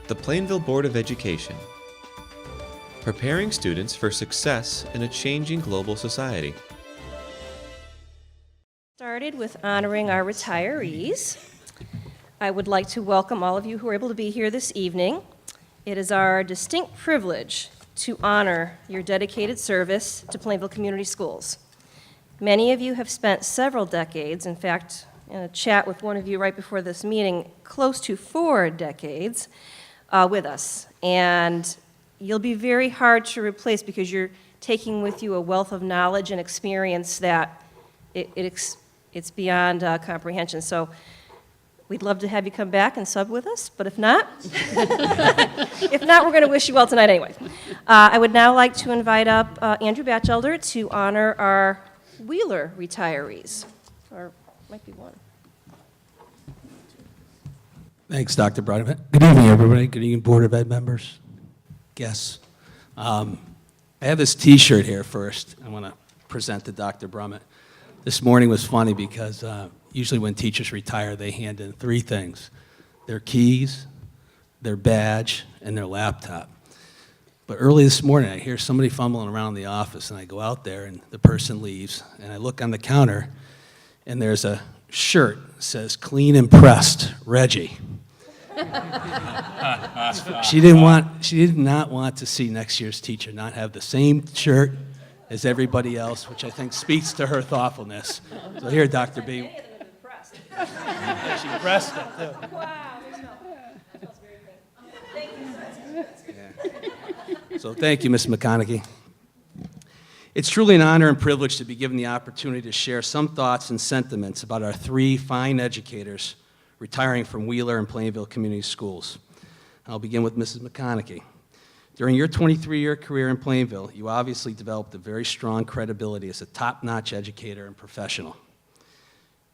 The Plainville Board of Education, preparing students for success in a changing global society. Started with honoring our retirees. I would like to welcome all of you who are able to be here this evening. It is our distinct privilege to honor your dedicated service to Plainville Community Schools. Many of you have spent several decades, in fact, in a chat with one of you right before this meeting, close to 4 decades with us. And you'll be very hard to replace because you're taking with you a wealth of knowledge and experience that it's beyond comprehension. So we'd love to have you come back and sub with us, but if not, we're going to wish you well tonight anyway. I would now like to invite up Andrew Batchelder to honor our Wheeler retirees, or might be one. Thanks, Dr. Brummett. Good evening, everybody. Good evening, Board of Ed members, guests. I have this T-shirt here first. I want to present to Dr. Brummett. This morning was funny because usually when teachers retire, they hand in 3 things: their keys, their badge, and their laptop. But early this morning, I hear somebody fumbling around the office, and I go out there, and the person leaves, and I look on the counter, and there's a shirt that says, "Clean and Pressed, Reggie." She did not want to see next year's teacher not have the same shirt as everybody else, which I think speaks to her thoughtfulness. So here, Dr. B. Many of them have been pressed. She pressed it, too. Wow, they smell. That smells very good. Thank you. So thank you, Ms. McConaughey. It's truly an honor and privilege to be given the opportunity to share some thoughts and sentiments about our 3 fine educators retiring from Wheeler and Plainville Community Schools. I'll begin with Mrs. McConaughey. During your 23-year career in Plainville, you obviously developed a very strong credibility as a top-notch educator and professional.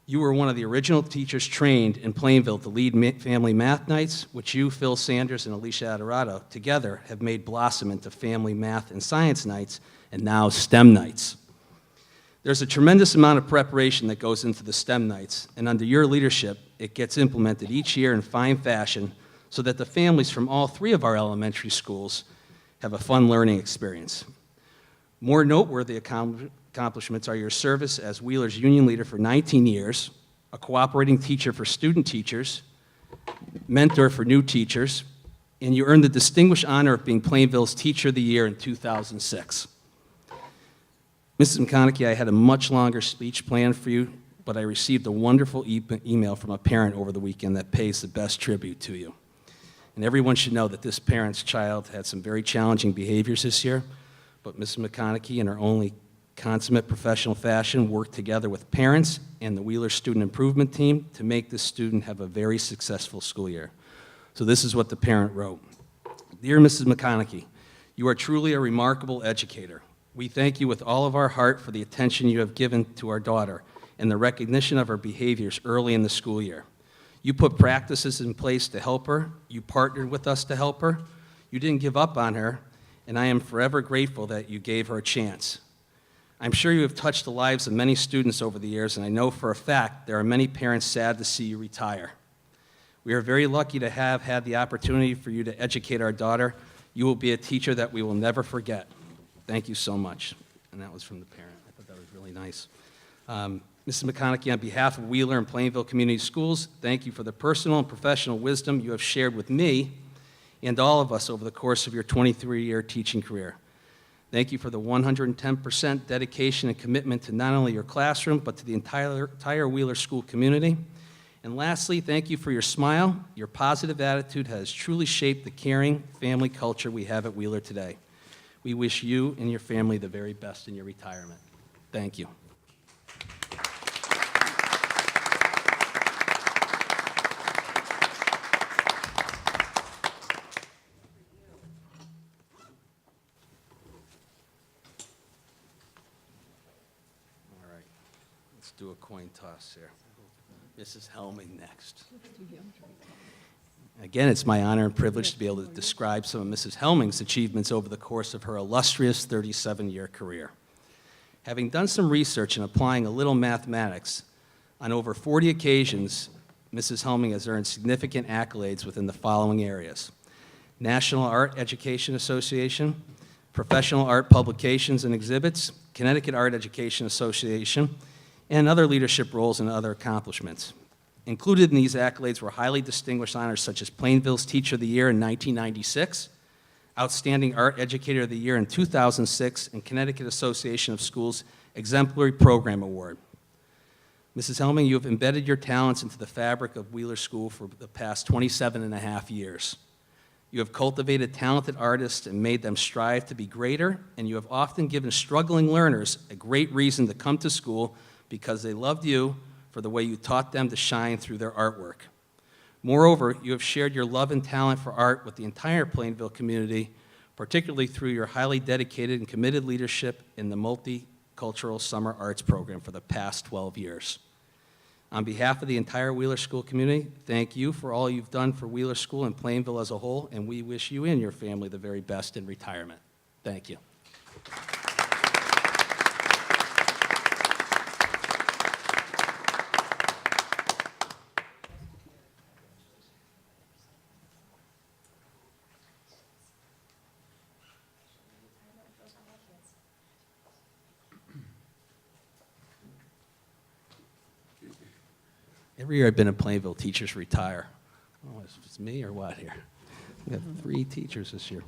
You were one of the original teachers trained in Plainville to lead family math nights, which you, Phil Sanders, and Alicia Adorado together have made blossom into family math and science nights, and now STEM nights. There's a tremendous amount of preparation that goes into the STEM nights, and under your leadership, it gets implemented each year in fine fashion so that the families from all 3 of our elementary schools have a fun learning experience. More noteworthy accomplishments are your service as Wheeler's union leader for 19 years, a cooperating teacher for student teachers, mentor for new teachers, and you earned the distinguished honor of being Plainville's Teacher of the Year in 2006. Mrs. McConaughey, I had a much longer speech planned for you, but I received a wonderful email from a parent over the weekend that pays the best tribute to you. And everyone should know that this parent's child had some very challenging behaviors this year, but Mrs. McConaughey, in her only consummate professional fashion, worked together with parents and the Wheeler Student Improvement Team to make this student have a very successful school year. So this is what the parent wrote. Dear Mrs. McConaughey, you are truly a remarkable educator. We thank you with all of our heart for the attention you have given to our daughter and the recognition of her behaviors early in the school year. You put practices in place to help her. You partnered with us to help her. You didn't give up on her, and I am forever grateful that you gave her a chance. I'm sure you have touched the lives of many students over the years, and I know for a fact there are many parents sad to see you retire. We are very lucky to have had the opportunity for you to educate our daughter. You will be a teacher that we will never forget. Thank you so much. And that was from the parent. I thought that was really nice. Mrs. McConaughey, on behalf of Wheeler and Plainville Community Schools, thank you for the personal and professional wisdom you have shared with me and all of us over the course of your 23-year teaching career. Thank you for the 110% dedication and commitment to not only your classroom, but to the entire Wheeler school community. And lastly, thank you for your smile. Your positive attitude has truly shaped the caring family culture we have at Wheeler today. We wish you and your family the very best in your retirement. Thank you. All right, let's do a coin toss here. Mrs. Helming next. Again, it's my honor and privilege to be able to describe some of Mrs. Helming's achievements over the course of her illustrious 37-year career. Having done some research and applying a little mathematics, on over 40 occasions, Mrs. Helming has earned significant accolades within the following areas: National Art Education Association, Professional Art Publications and Exhibits, Connecticut Art Education Association, and other leadership roles and other accomplishments. Included in these accolades were highly distinguished honors such as Plainville's Teacher of the Year in 1996, Outstanding Art Educator of the Year in 2006, and Connecticut Association of Schools Exemplary Program Award. Mrs. Helming, you have embedded your talents into the fabric of Wheeler School for the past 27 and a half years. You have cultivated talented artists and made them strive to be greater, and you have often given struggling learners a great reason to come to school because they loved you for the way you taught them to shine through their artwork. Moreover, you have shared your love and talent for art with the entire Plainville community, particularly through your highly dedicated and committed leadership in the Multicultural Summer Arts Program for the past 12 years. On behalf of the entire Wheeler School community, thank you for all you've done for Wheeler School and Plainville as a whole, and we wish you and your family the very best in retirement. Thank you. Every year I've been in Plainville, teachers retire. Oh, it's me or what here? We have 3 teachers this year.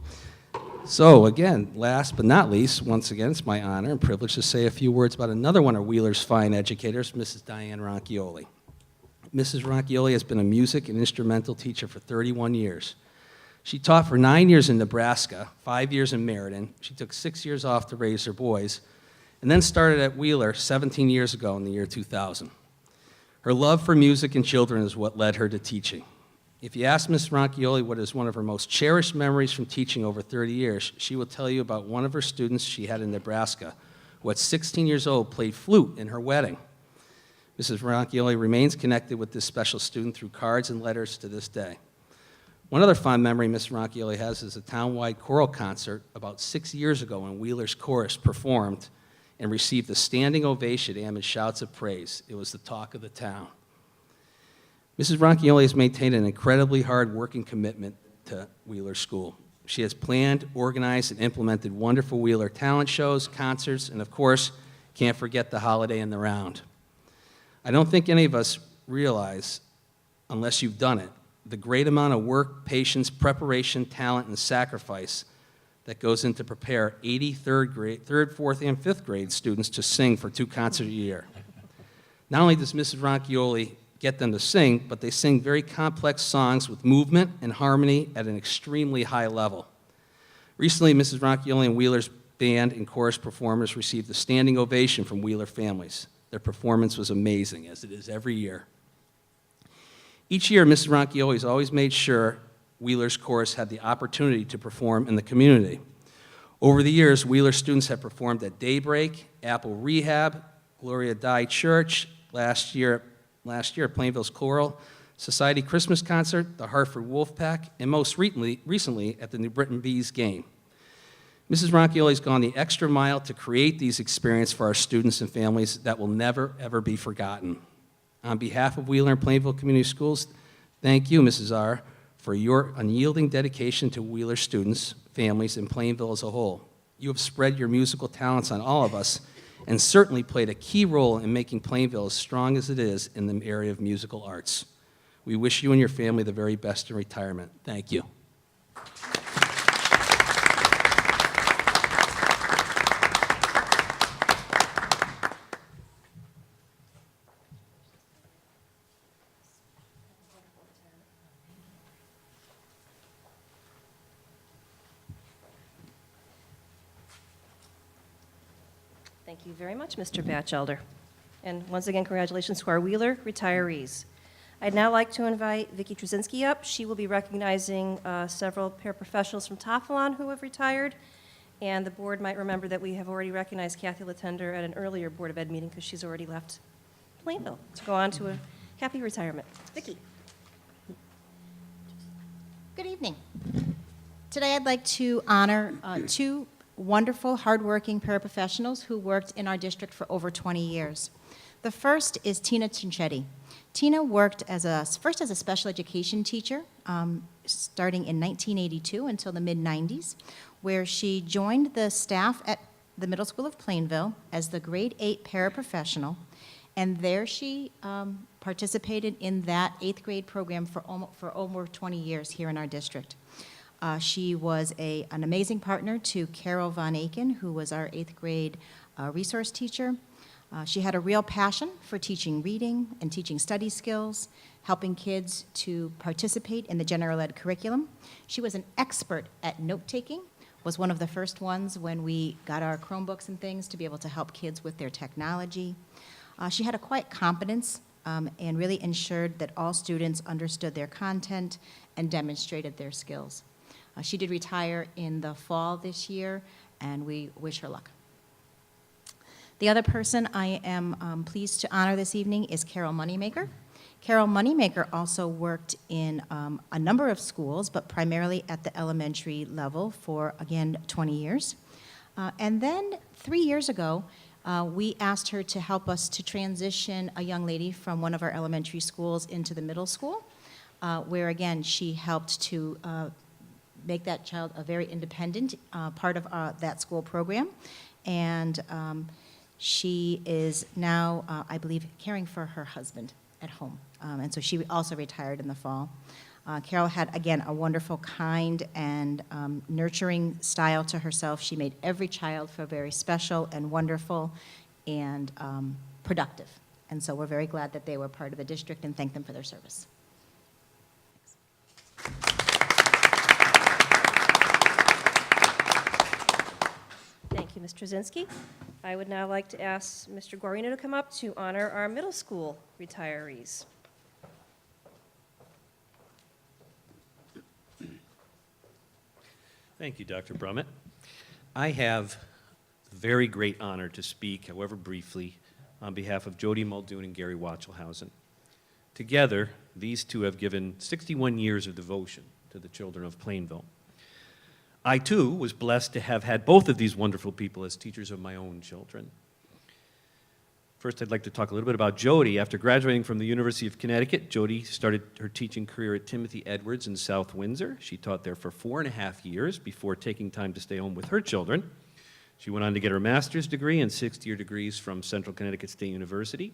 So again, last but not least, once again, it's my honor and privilege to say a few words about another one of Wheeler's fine educators, Mrs. Diane Ronchioli. Mrs. Ronchioli has been a music and instrumental teacher for 31 years. She taught for 9 years in Nebraska, 5 years in Meriden. She took 6 years off to raise her boys, and then started at Wheeler 17 years ago in the year 2000. Her love for music and children is what led her to teaching. If you ask Ms. Ronchioli what is one of her most cherished memories from teaching over 30 years, she will tell you about one of her students she had in Nebraska, who at 16 years old played flute in her wedding. Mrs. Ronchioli remains connected with this special student through cards and letters to this day. One other fond memory Ms. Ronchioli has is a town-wide choral concert about 6 years ago when Wheeler's chorus performed and received a standing ovation amid shouts of praise. It was the talk of the town. Mrs. Ronchioli has maintained an incredibly hard working commitment to Wheeler School. She has planned, organized, and implemented wonderful Wheeler talent shows, concerts, and of course, can't forget the holiday in the round. I don't think any of us realize, unless you've done it, the great amount of work, patience, preparation, talent, and sacrifice that goes into prepare 80 third, 4th, and 5th grade students to sing for 2 concerts a year. Not only does Mrs. Ronchioli get them to sing, but they sing very complex songs with movement and harmony at an extremely high level. Recently, Mrs. Ronchioli and Wheeler's band and chorus performers received a standing ovation from Wheeler families. Their performance was amazing, as it is every year. Each year, Mrs. Ronchioli has always made sure Wheeler's chorus had the opportunity to perform in the community. Over the years, Wheeler students have performed at Daybreak, Apple Rehab, Gloria Dei Church, last year Plainville's Choral Society Christmas Concert, the Hartford Wolfpack, and most recently at the New Britain Bees game. Mrs. Ronchioli has gone the extra mile to create these experiences for our students and families that will never, ever be forgotten. On behalf of Wheeler and Plainville Community Schools, thank you, Mrs. R., for your unyielding dedication to Wheeler students, families, and Plainville as a whole. You have spread your musical talents on all of us and certainly played a key role in making Plainville as strong as it is in the area of musical arts. We wish you and your family the very best in retirement. Thank you. Thank you very much, Mr. Batchelder. And once again, congratulations to our Wheeler retirees. I'd now like to invite Vicki Trzynski up. She will be recognizing several paraprofessionals from Tophalon who have retired. And the board might remember that we have already recognized Kathy Latender at an earlier Board of Ed meeting because she's already left Plainville to go on to a happy retirement. Vicki. Good evening. Today I'd like to honor 2 wonderful, hardworking paraprofessionals who worked in our district for over 20 years. The first is Tina Cinchetti. Tina worked first as a special education teacher starting in 1982 until the mid-90s, where she joined the staff at the Middle School of Plainville as the grade 8 paraprofessional, and there she participated in that 8th grade program for over 20 years here in our district. She was an amazing partner to Carol Von Aken, who was our 8th grade resource teacher. She had a real passion for teaching reading and teaching study skills, helping kids to participate in the general ed curriculum. She was an expert at note-taking, was one of the first ones when we got our Chromebooks and things to be able to help kids with their technology. She had a quiet competence and really ensured that all students understood their content and demonstrated their skills. She did retire in the fall this year, and we wish her luck. The other person I am pleased to honor this evening is Carol Moneymaker. Carol Moneymaker also worked in a number of schools, but primarily at the elementary level for, again, 20 years. And then 3 years ago, we asked her to help us to transition a young lady from one of our elementary schools into the middle school, where, again, she helped to make that child a very independent part of that school program. And she is now, I believe, caring for her husband at home. And so she also retired in the fall. Carol had, again, a wonderful, kind, and nurturing style to herself. She made every child feel very special and wonderful and productive. And so we're very glad that they were part of the district and thank them for their service. Thank you, Ms. Trzynski. I would now like to ask Mr. Guarino to come up to honor our middle school retirees. Thank you, Dr. Brummett. I have the very great honor to speak, however briefly, on behalf of Jody Muldoon and Gary Wachelhausen. Together, these two have given 61 years of devotion to the children of Plainville. I, too, was blessed to have had both of these wonderful people as teachers of my own children. First, I'd like to talk a little bit about Jody. After graduating from the University of Connecticut, Jody started her teaching career at Timothy Edwards in South Windsor. She taught there for 4.5 years before taking time to stay home with her children. She went on to get her master's degree and 6-year degrees from Central Connecticut State University.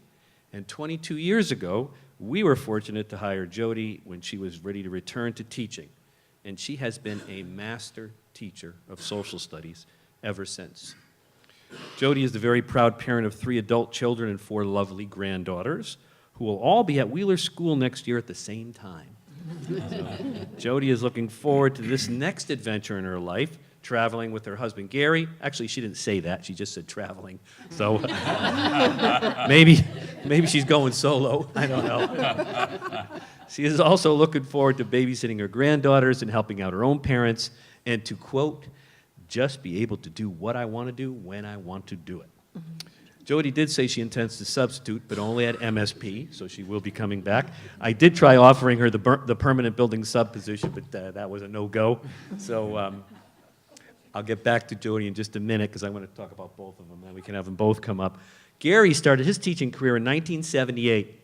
And 22 years ago, we were fortunate to hire Jody when she was ready to return to teaching. And she has been a master teacher of social studies ever since. Jody is the very proud parent of 3 adult children and 4 lovely granddaughters who will all be at Wheeler School next year at the same time. So, Jody is looking forward to this next adventure in her life, traveling with her husband Gary. Actually, she didn't say that. She just said traveling. So maybe she's going solo. I don't know. She is also looking forward to babysitting her granddaughters and helping out her own parents and to, quote, just be able to do what I want to do when I want to do it. Jody did say she intends to substitute, but only at MSP, so she will be coming back. I did try offering her the permanent building sub position, but that was a no-go. So I'll get back to Jody in just a minute because I want to talk about both of them, and we can have them both come up. Gary started his teaching career in 1978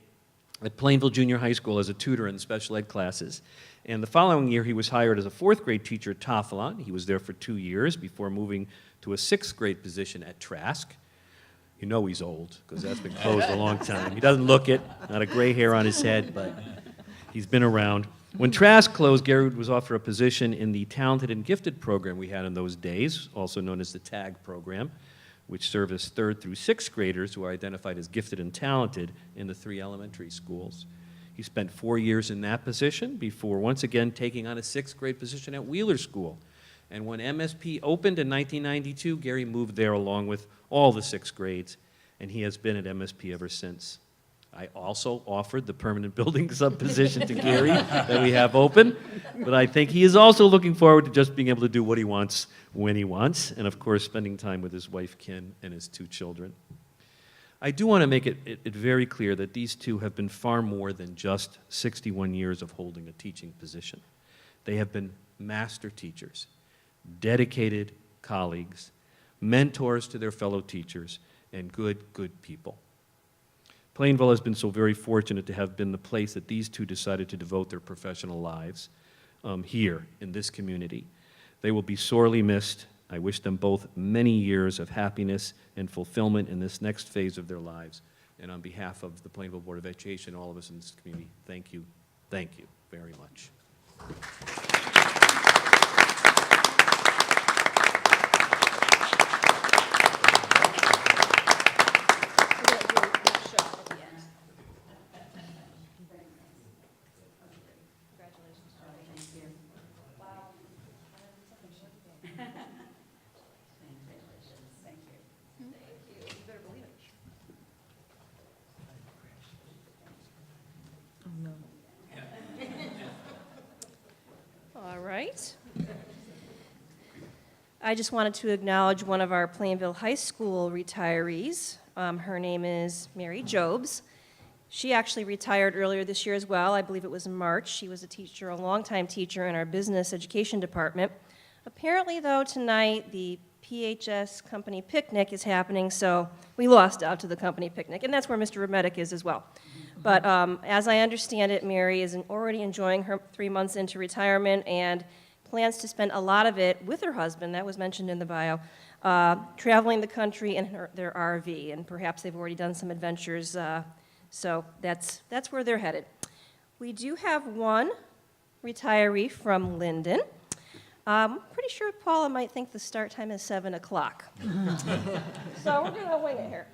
at Plainville Junior High School as a tutor in special ed classes. And the following year, he was hired as a 4th grade teacher at Toffelon. He was there for 2 years before moving to a 6th grade position at Trask. You know he's old, because that's been closed a long time. He doesn't look it, not a gray hair on his head, but he's been around. When Trask closed, Gary was offered a position in the Talented and Gifted program we had in those days, also known as the TAG program, which serviced 3rd through 6th graders who are identified as gifted and talented in the 3 elementary schools. He spent 4 years in that position before once again taking on a 6th grade position at Wheeler School. And when MSP opened in 1992, Gary moved there along with all the 6th grades, and he has been at MSP ever since. I also offered the permanent building sub position to Gary that we have open, but I think he is also looking forward to just being able to do what he wants when he wants, and of course spending time with his wife Kim and his 2 children. I do want to make it very clear that these 2 have been far more than just 61 years of holding a teaching position. They have been master teachers, dedicated colleagues, mentors to their fellow teachers, and good people. Plainville has been so very fortunate to have been the place that these 2 decided to devote their professional lives. here in this community. They will be sorely missed. I wish them both many years of happiness and fulfillment in this next phase of their lives. And on behalf of the Plainville Board of Education, all of us in this community, thank you very much. All right. I just wanted to acknowledge one of our Plainville High School retirees. Her name is Mary Jobs. She actually retired earlier this year as well. I believe it was in March. She was a teacher, a longtime teacher in our business education department. Apparently, though, tonight the PHS company picnic is happening, so we lost out to the company picnic, and that's where Mr. Remedic is as well. But as I understand it, Mary is already enjoying her 3 months into retirement and plans to spend a lot of it with her husband, that was mentioned in the bio, traveling the country in their RV, and perhaps they've already done some adventures, so that's where they're headed. We do have one retiree from Linden. I'm pretty sure Paula might think the start time is 7 o'clock. So we're going to wing it here.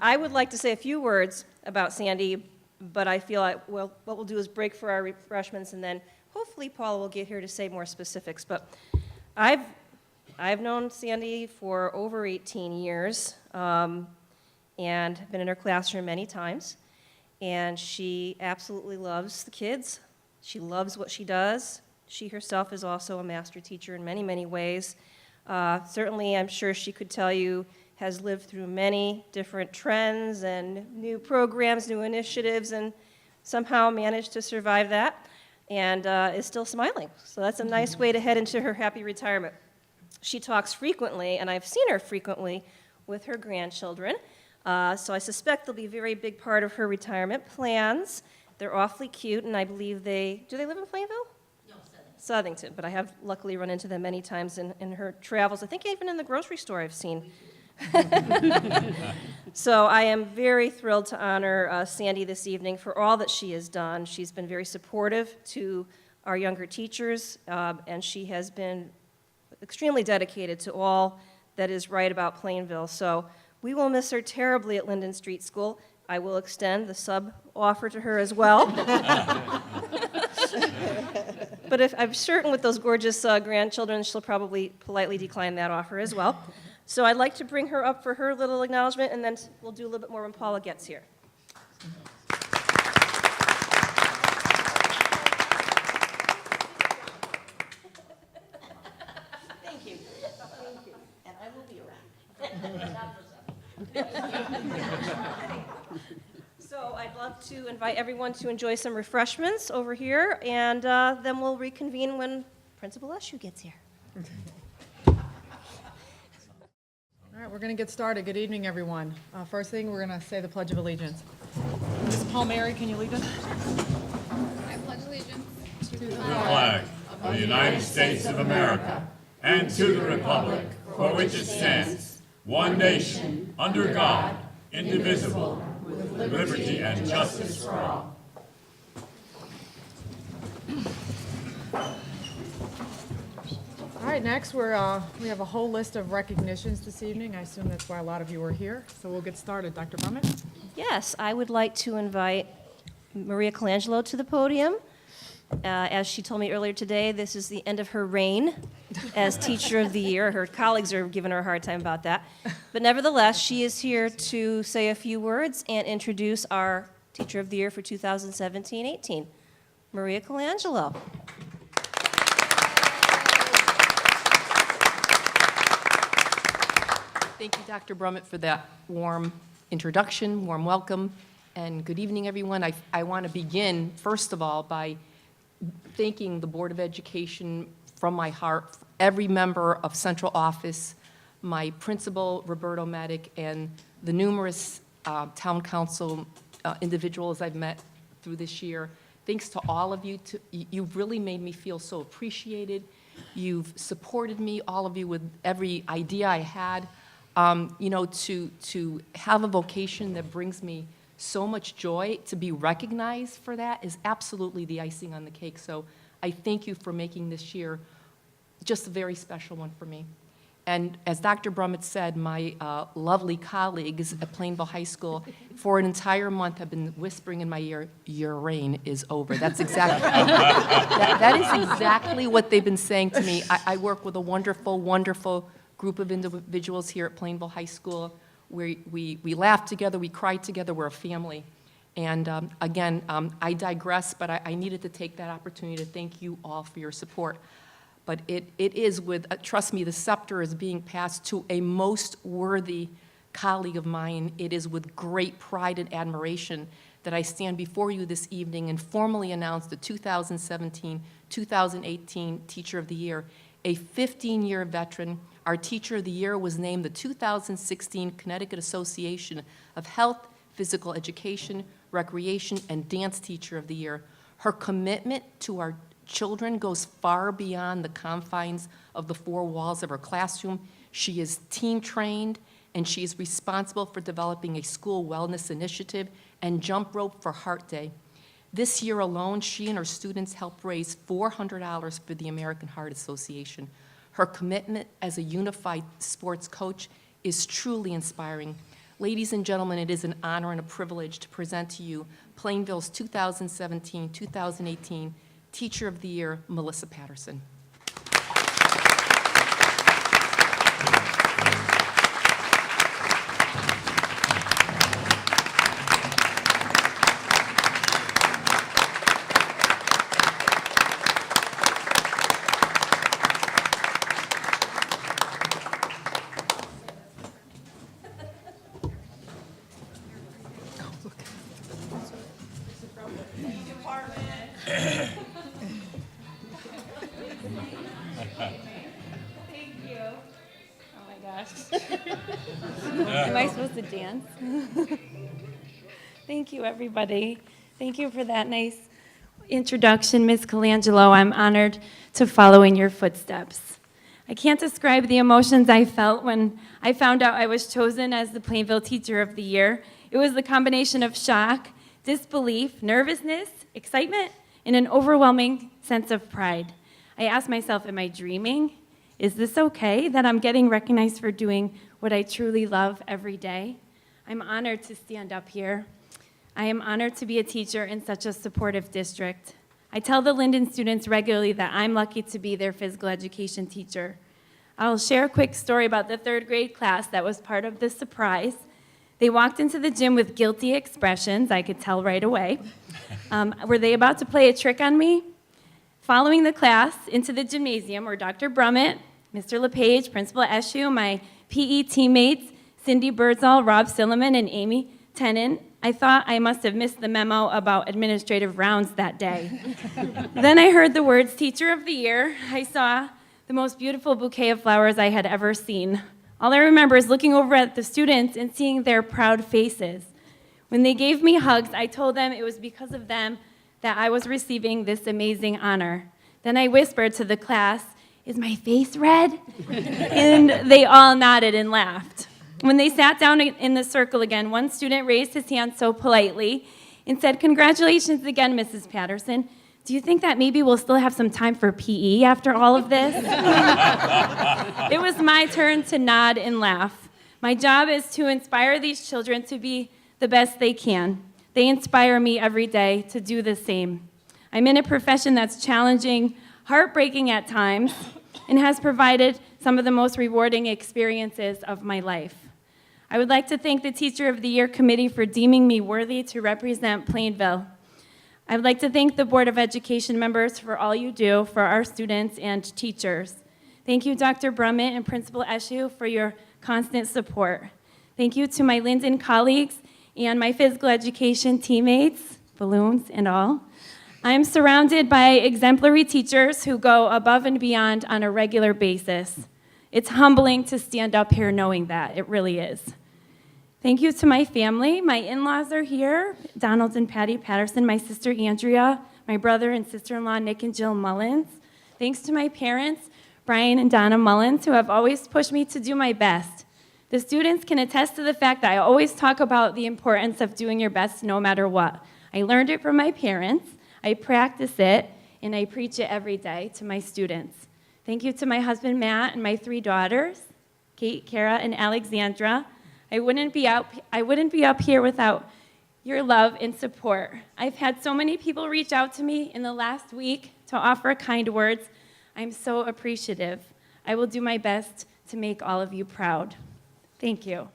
I would like to say a few words about Sandy, but I feel like, well, what we'll do is break for our refreshments, and then hopefully Paula will get here to say more specifics. But I've known Sandy for over 18 years and been in her classroom many times. And she absolutely loves the kids. She loves what she does. She herself is also a master teacher in many, many ways. Certainly, I'm sure she could tell you, has lived through many different trends and new programs, new initiatives, and somehow managed to survive that, and is still smiling. So that's a nice way to head into her happy retirement. She talks frequently, and I've seen her frequently with her grandchildren, so I suspect they'll be a very big part of her retirement plans. They're awfully cute, and I believe do they live in Plainville? No, Southington, but I have luckily run into them many times in her travels. I think even in the grocery store I've seen. So I am very thrilled to honor Sandy this evening for all that she has done. She's been very supportive to our younger teachers, and she has been extremely dedicated to all that is right about Plainville. So we will miss her terribly at Linden Street School. I will extend the sub offer to her as well. But I'm certain with those gorgeous grandchildren, she'll probably politely decline that offer as well. So I'd like to bring her up for her little acknowledgement, and then we'll do a little bit more when Paula gets here. Thank you. Thank you. And I will be around. So I'd love to invite everyone to enjoy some refreshments over here, and then we'll reconvene when Principal Eshu gets here. All right, we're going to get started. Good evening, everyone. First thing, we're going to say the Pledge of Allegiance. Ms. Palmieri, can you lead us? I pledge allegiance to the flag of the United States of America and to the republic for which it stands, one nation, under God, indivisible, with liberty and justice for all. All right, next, we have a whole list of recognitions this evening. I assume that's why a lot of you are here. So we'll get started. Dr. Brummett? Yes, I would like to invite Maria Colangelo to the podium. As she told me earlier today, this is the end of her reign as Teacher of the Year. Her colleagues are giving her a hard time about that. But nevertheless, she is here to say a few words and introduce our Teacher of the Year for 2017-18, Maria Colangelo. Thank you, Dr. Brummett, for that warm introduction, warm welcome, and good evening, everyone. I want to begin, first of all, by thanking the Board of Education from my heart, every member of Central Office, my principal, Roberto Medic, and the numerous town council individuals I've met through this year, thanks to all of you. You've really made me feel so appreciated. You've supported me, all of you, with every idea I had. You know, to have a vocation that brings me so much joy, to be recognized for that is absolutely the icing on the cake. So I thank you for making this year just a very special one for me. And as Dr. Brummett said, my lovely colleagues at Plainville High School for an entire month have been whispering in my ear, "Your reign is over." That's exactly, that is exactly what they've been saying to me. I work with a wonderful, wonderful group of individuals here at Plainville High School, where we laugh together, we cry together, we're a family. And again, I digress, but I needed to take that opportunity to thank you all for your support. But it is with, trust me, the scepter is being passed to a most worthy colleague of mine. It is with great pride and admiration that I stand before you this evening and formally announce the 2017-2018 Teacher of the Year. A 15-year veteran, our Teacher of the Year was named the 2016 Connecticut Association of Health, Physical Education, Recreation, and Dance Teacher of the Year. Her commitment to our children goes far beyond the confines of the four walls of her classroom. She is team trained, and she is responsible for developing a school wellness initiative and jump rope for Heart Day. This year alone, she and her students helped raise $400 for the American Heart Association. Her commitment as a unified sports coach is truly inspiring. Ladies and gentlemen, it is an honor and a privilege to present to you Plainville's 2017-2018 Teacher of the Year, Melissa Patterson. Am I supposed to dance? Thank you, everybody. Thank you for that nice introduction, Ms. Colangelo. I'm honored to follow in your footsteps. I can't describe the emotions I felt when I found out I was chosen as the Plainville Teacher of the Year. It was the combination of shock, disbelief, nervousness, excitement, and an overwhelming sense of pride. I asked myself, am I dreaming? Is this okay that I'm getting recognized for doing what I truly love every day? I'm honored to stand up here. I am honored to be a teacher in such a supportive district. I tell the Linden students regularly that I'm lucky to be their physical education teacher. I'll share a quick story about the third grade class that was part of the surprise. They walked into the gym with guilty expressions, I could tell right away. Were they about to play a trick on me? Following the class into the gymnasium were Dr. Brummett, Mr. LePage, Principal Eshu, my PE teammates, Cindy Birdsall, Rob Silliman, and Amy Tennant. I thought I must have missed the memo about administrative rounds that day. Then I heard the words Teacher of the Year. I saw the most beautiful bouquet of flowers I had ever seen. All I remember is looking over at the students and seeing their proud faces. When they gave me hugs, I told them it was because of them that I was receiving this amazing honor. Then I whispered to the class, "Is my face red?" And they all nodded and laughed. When they sat down in the circle again, one student raised his hand so politely and said, "Congratulations again, Mrs. Patterson. Do you think that maybe we'll still have some time for PE after all of this?" It was my turn to nod and laugh. My job is to inspire these children to be the best they can. They inspire me every day to do the same. I'm in a profession that's challenging, heartbreaking at times, and has provided some of the most rewarding experiences of my life. I would like to thank the Teacher of the Year Committee for deeming me worthy to represent Plainville. I would like to thank the Board of Education members for all you do for our students and teachers. Thank you, Dr. Brummett and Principal Eshu, for your constant support. Thank you to my Linden colleagues and my physical education teammates, balloons and all. I'm surrounded by exemplary teachers who go above and beyond on a regular basis. It's humbling to stand up here knowing that. It really is. Thank you to my family. My in-laws are here, Donald and Patty Patterson, my sister Andrea, my brother and sister-in-law, Nick and Jill Mullins. Thanks to my parents, Brian and Donna Mullins, who have always pushed me to do my best. The students can attest to the fact that I always talk about the importance of doing your best no matter what. I learned it from my parents, I practice it, and I preach it every day to my students. Thank you to my husband, Matt, and my 3 daughters, Kate, Kara, and Alexandra. I wouldn't be up here without your love and support. I've had so many people reach out to me in the last week to offer kind words. I'm so appreciative. I will do my best to make all of you proud. Thank you.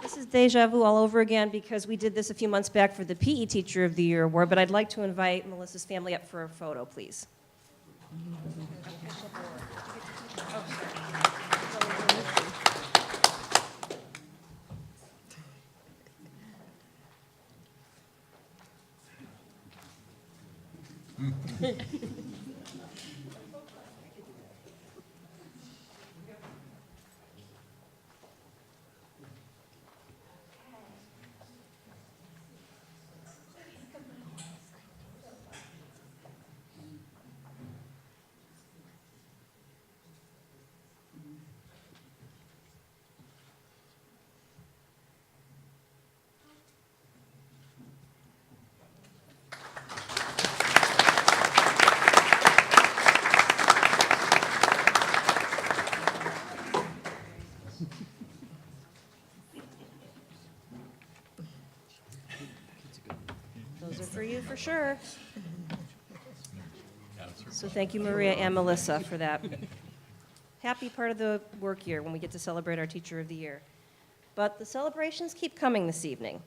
This is deja vu all over again because we did this a few months back for the PE Teacher of the Year award, but I'd like to invite Melissa's family up for a photo, please. Those are for you for sure. So thank you, Maria and Melissa, for that happy part of the work year when we get to celebrate our Teacher of the Year. But the celebrations keep coming this evening.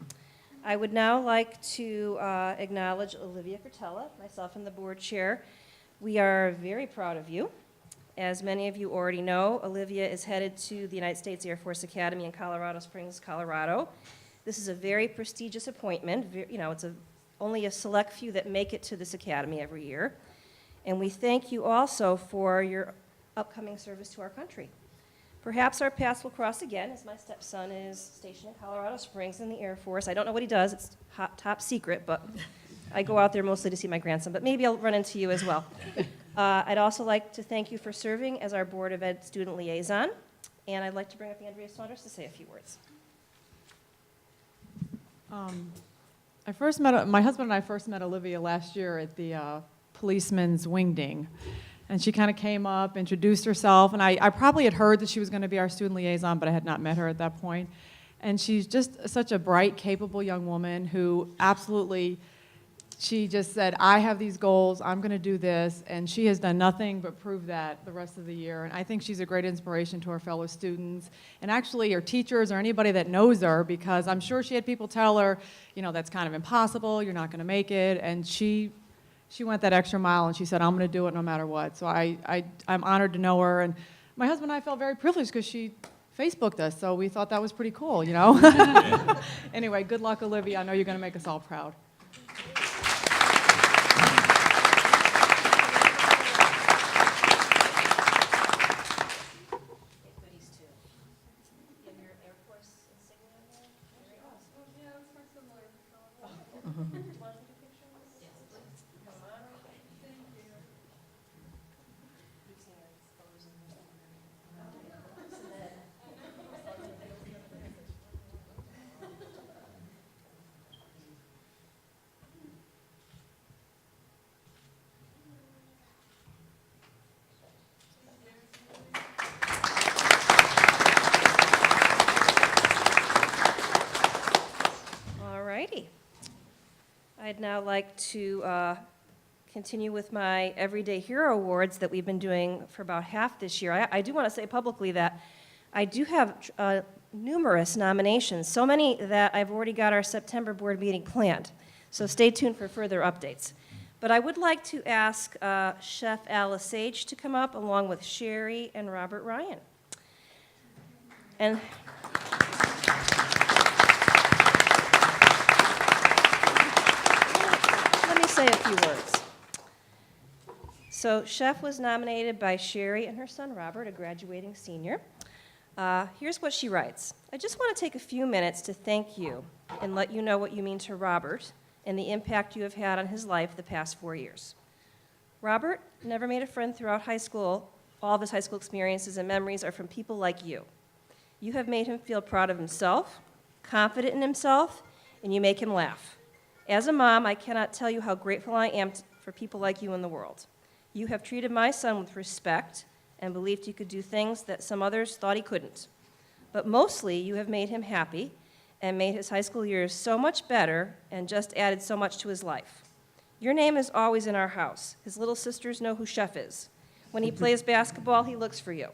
I would now like to acknowledge Olivia Cortella, myself and the board chair. We are very proud of you. As many of you already know, Olivia is headed to the United States Air Force Academy in Colorado Springs, Colorado. This is a very prestigious appointment. You know, it's only a select few that make it to this academy every year. And we thank you also for your upcoming service to our country. Perhaps our paths will cross again, as my stepson is stationed in Colorado Springs in the Air Force. I don't know what he does. It's top secret, but I go out there mostly to see my grandson. But maybe I'll run into you as well. I'd also like to thank you for serving as our Board of Ed student liaison. And I'd like to bring up Andrea Saunders to say a few words. My husband and I first met Olivia last year at the policeman's wingding. And she kind of came up, introduced herself, and I probably had heard that she was going to be our student liaison, but I had not met her at that point. And she's just such a bright, capable young woman who absolutely, she just said, I have these goals, I'm going to do this, and she has done nothing but prove that the rest of the year. And I think she's a great inspiration to her fellow students, and actually her teachers or anybody that knows her, because I'm sure she had people tell her, you know, that's kind of impossible, you're not going to make it, and she went that extra mile, and she said, I'm going to do it no matter what. So I'm honored to know her, and my husband and I felt very privileged because she Facebooked us, so we thought that was pretty cool, you know? Anyway, good luck, Olivia. I know you're going to make us all proud. I'd now like to continue with my Everyday Hero Awards that we've been doing for about half this year. I do want to say publicly that I do have numerous nominations, so many that I've already got our September board meeting planned. So stay tuned for further updates. But I would like to ask Chef Alice Sage to come up along with Sherry and Robert Ryan. And say a few words. So Chef was nominated by Sherry and her son Robert, a graduating senior. Here's what she writes. I just want to take a few minutes to thank you and let you know what you mean to Robert and the impact you have had on his life the past 4 years. Robert never made a friend throughout high school. All of his high school experiences and memories are from people like you. You have made him feel proud of himself, confident in himself, and you make him laugh. As a mom, I cannot tell you how grateful I am for people like you in the world. You have treated my son with respect and believed he could do things that some others thought he couldn't. But mostly, you have made him happy and made his high school years so much better and just added so much to his life. Your name is always in our house. His little sisters know who Chef is. When he plays basketball, he looks for you.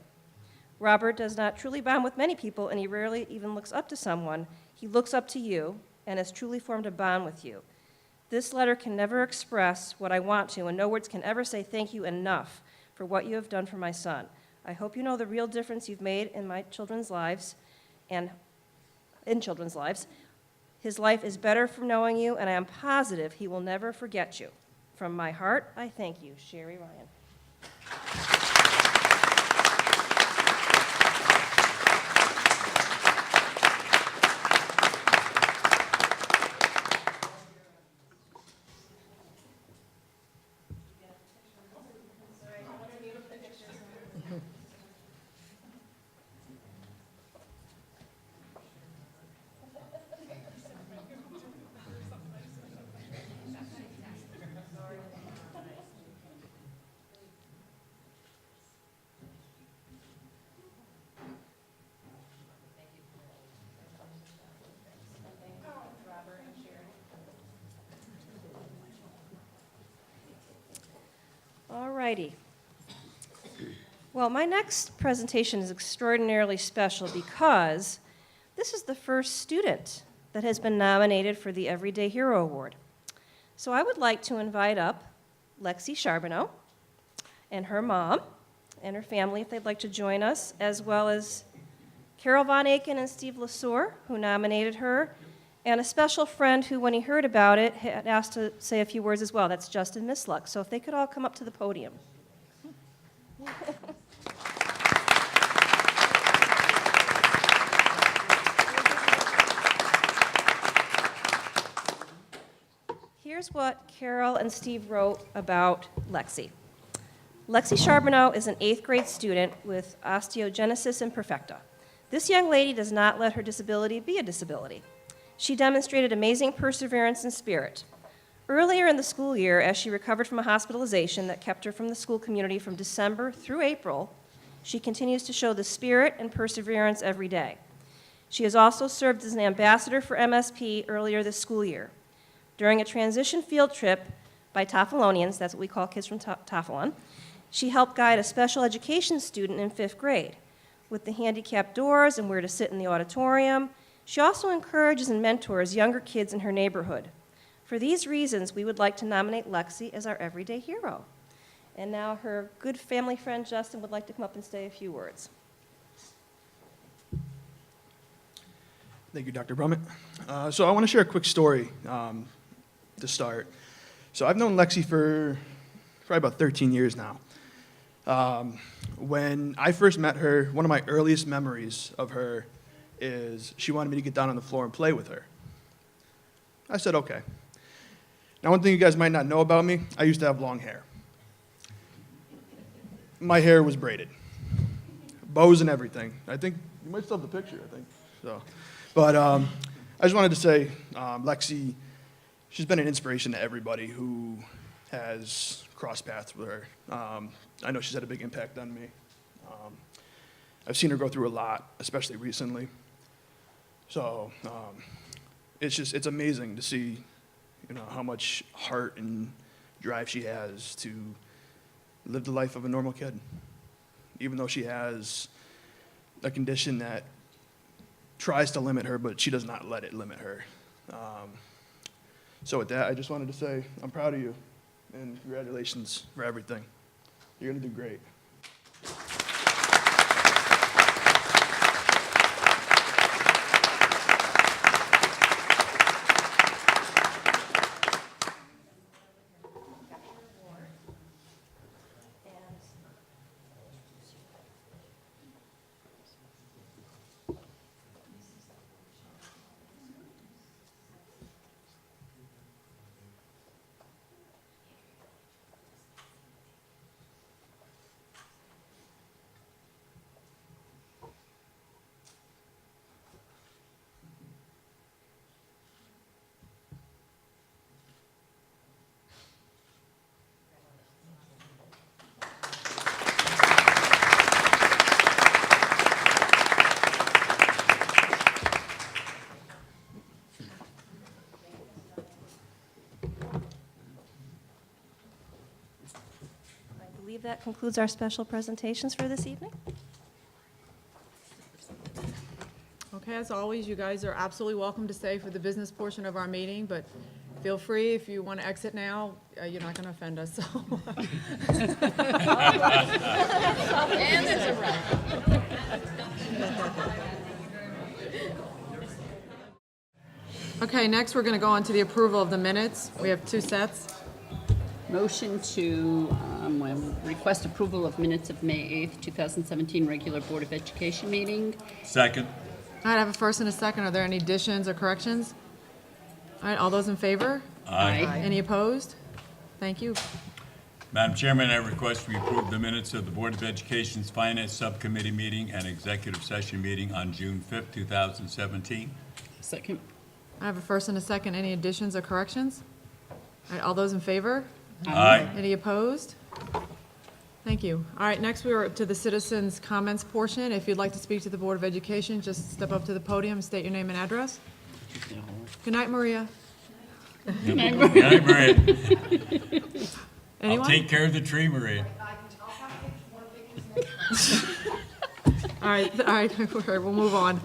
Robert does not truly bond with many people, and he rarely even looks up to someone. He looks up to you and has truly formed a bond with you. This letter can never express what I want to, and no words can ever say thank you enough for what you have done for my son. I hope you know the real difference you've made in my children's lives and in children's lives. His life is better from knowing you, and I am positive he will never forget you. From my heart, I thank you, Sherry Ryan. All righty. Well, my next presentation is extraordinarily special because this is the first student that has been nominated for the Everyday Hero Award. So I would like to invite up Lexi Charbonneau and her mom and her family, if they'd like to join us, as well as Carol Von Aken and Steve Lesueur, who nominated her, and a special friend who, when he heard about it, had asked to say a few words as well. That's Justin Misluck. So if they could all come up to the podium. Here's what Carol and Steve wrote about Lexi. Lexi Charbonneau is an 8th grade student with osteogenesis imperfecta. This young lady does not let her disability be a disability. She demonstrated amazing perseverance and spirit. Earlier in the school year, as she recovered from a hospitalization that kept her from the school community from December through April, she continues to show the spirit and perseverance every day. She has also served as an ambassador for MSP earlier this school year. During a transition field trip by Tafalonians, that's what we call kids from Tafalon, she helped guide a special education student in 5th grade with the handicapped doors and where to sit in the auditorium. She also encourages and mentors younger kids in her neighborhood. For these reasons, we would like to nominate Lexi as our everyday hero. And now her good family friend Justin would like to come up and say a few words. Thank you, Dr. Brummett. So I want to share a quick story to start. So I've known Lexi for probably about 13 years now. When I first met her, one of my earliest memories of her is she wanted me to get down on the floor and play with her. I said, okay. Now, one thing you guys might not know about me, I used to have long hair. My hair was braided. Bows and everything. I think, you might still have the picture, I think. So, but I just wanted to say, Lexi, she's been an inspiration to everybody who has crossed paths with her. I know she's had a big impact on me. I've seen her go through a lot, especially recently. So it's amazing to see, how much heart and drive she has to live the life of a normal kid, even though she has a condition that tries to limit her, but she does not let it limit her. So with that, I just wanted to say I'm proud of you, and congratulations for everything. You're going to do great. that concludes our special presentations for this evening. Okay, as always, you guys are absolutely welcome to stay for the business portion of our meeting, but feel free, if you want to exit now, you're not going to offend us, so. And there's a wrap. Okay, next we're going to go on to the approval of the minutes. We have 2 sets. Motion to request approval of minutes of May 8th, 2017, regular Board of Education meeting. Second. All right, I have a first and a second. Are there any additions or corrections? All right, all those in favor? Aye. Any opposed? Thank you. Madam Chairman, I request we approve the minutes of the Board of Education's Finance Subcommittee meeting and executive session meeting on June 5th, 2017. Second. I have a first and a second. Any additions or corrections? All right, all those in favor? Aye. Any opposed? Thank you. All right, next we are up to the citizens' comments portion. If you'd like to speak to the Board of Education, just step up to the podium and state your name and address. Good night, Maria. Good night, Maria. Anyone? I'll take care of the tree, Maria. All right, we'll move on.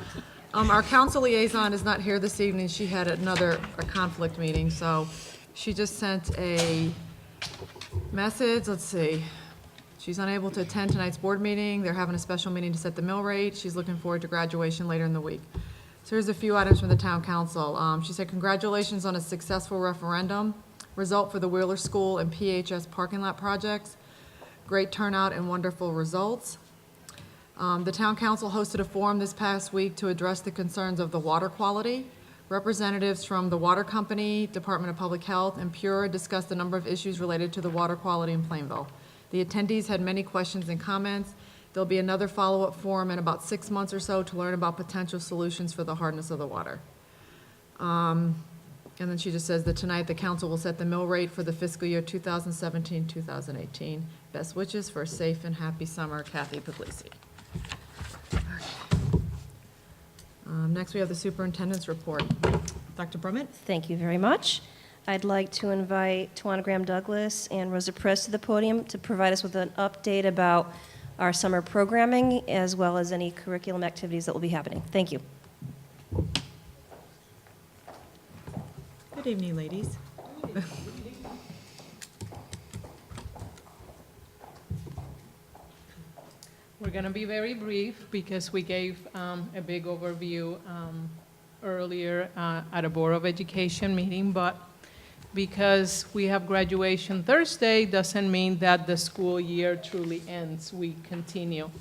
Our council liaison is not here this evening. She had a conflict meeting, so she just sent a message. Let's see. She's unable to attend tonight's board meeting. They're having a special meeting to set the mill rate. She's looking forward to graduation later in the week. So here's a few items from the town council. She said, congratulations on a successful referendum result for the Wheeler School and PHS parking lot projects. Great turnout and wonderful results. The town council hosted a forum this past week to address the concerns of the water quality. Representatives from the water company, Department of Public Health, and Pura discussed a number of issues related to the water quality in Plainville. The attendees had many questions and comments. There'll be another follow-up forum in about 6 months or so to learn about potential solutions for the hardness of the water. And then she just says that tonight the council will set the mill rate for the fiscal year 2017-2018. Best wishes for a safe and happy summer, Kathy Puglisi. Next, we have the superintendent's report. Dr. Brummett? Thank you very much. I'd like to invite Tawana Graham-Douglas and Rosa Perez to the podium to provide us with an update about our summer programming as well as any curriculum activities that will be happening. Thank you. Good evening, ladies. We're going to be very brief because we gave a big overview earlier at a Board of Education meeting, but because we have graduation Thursday doesn't mean that the school year truly ends. We continue.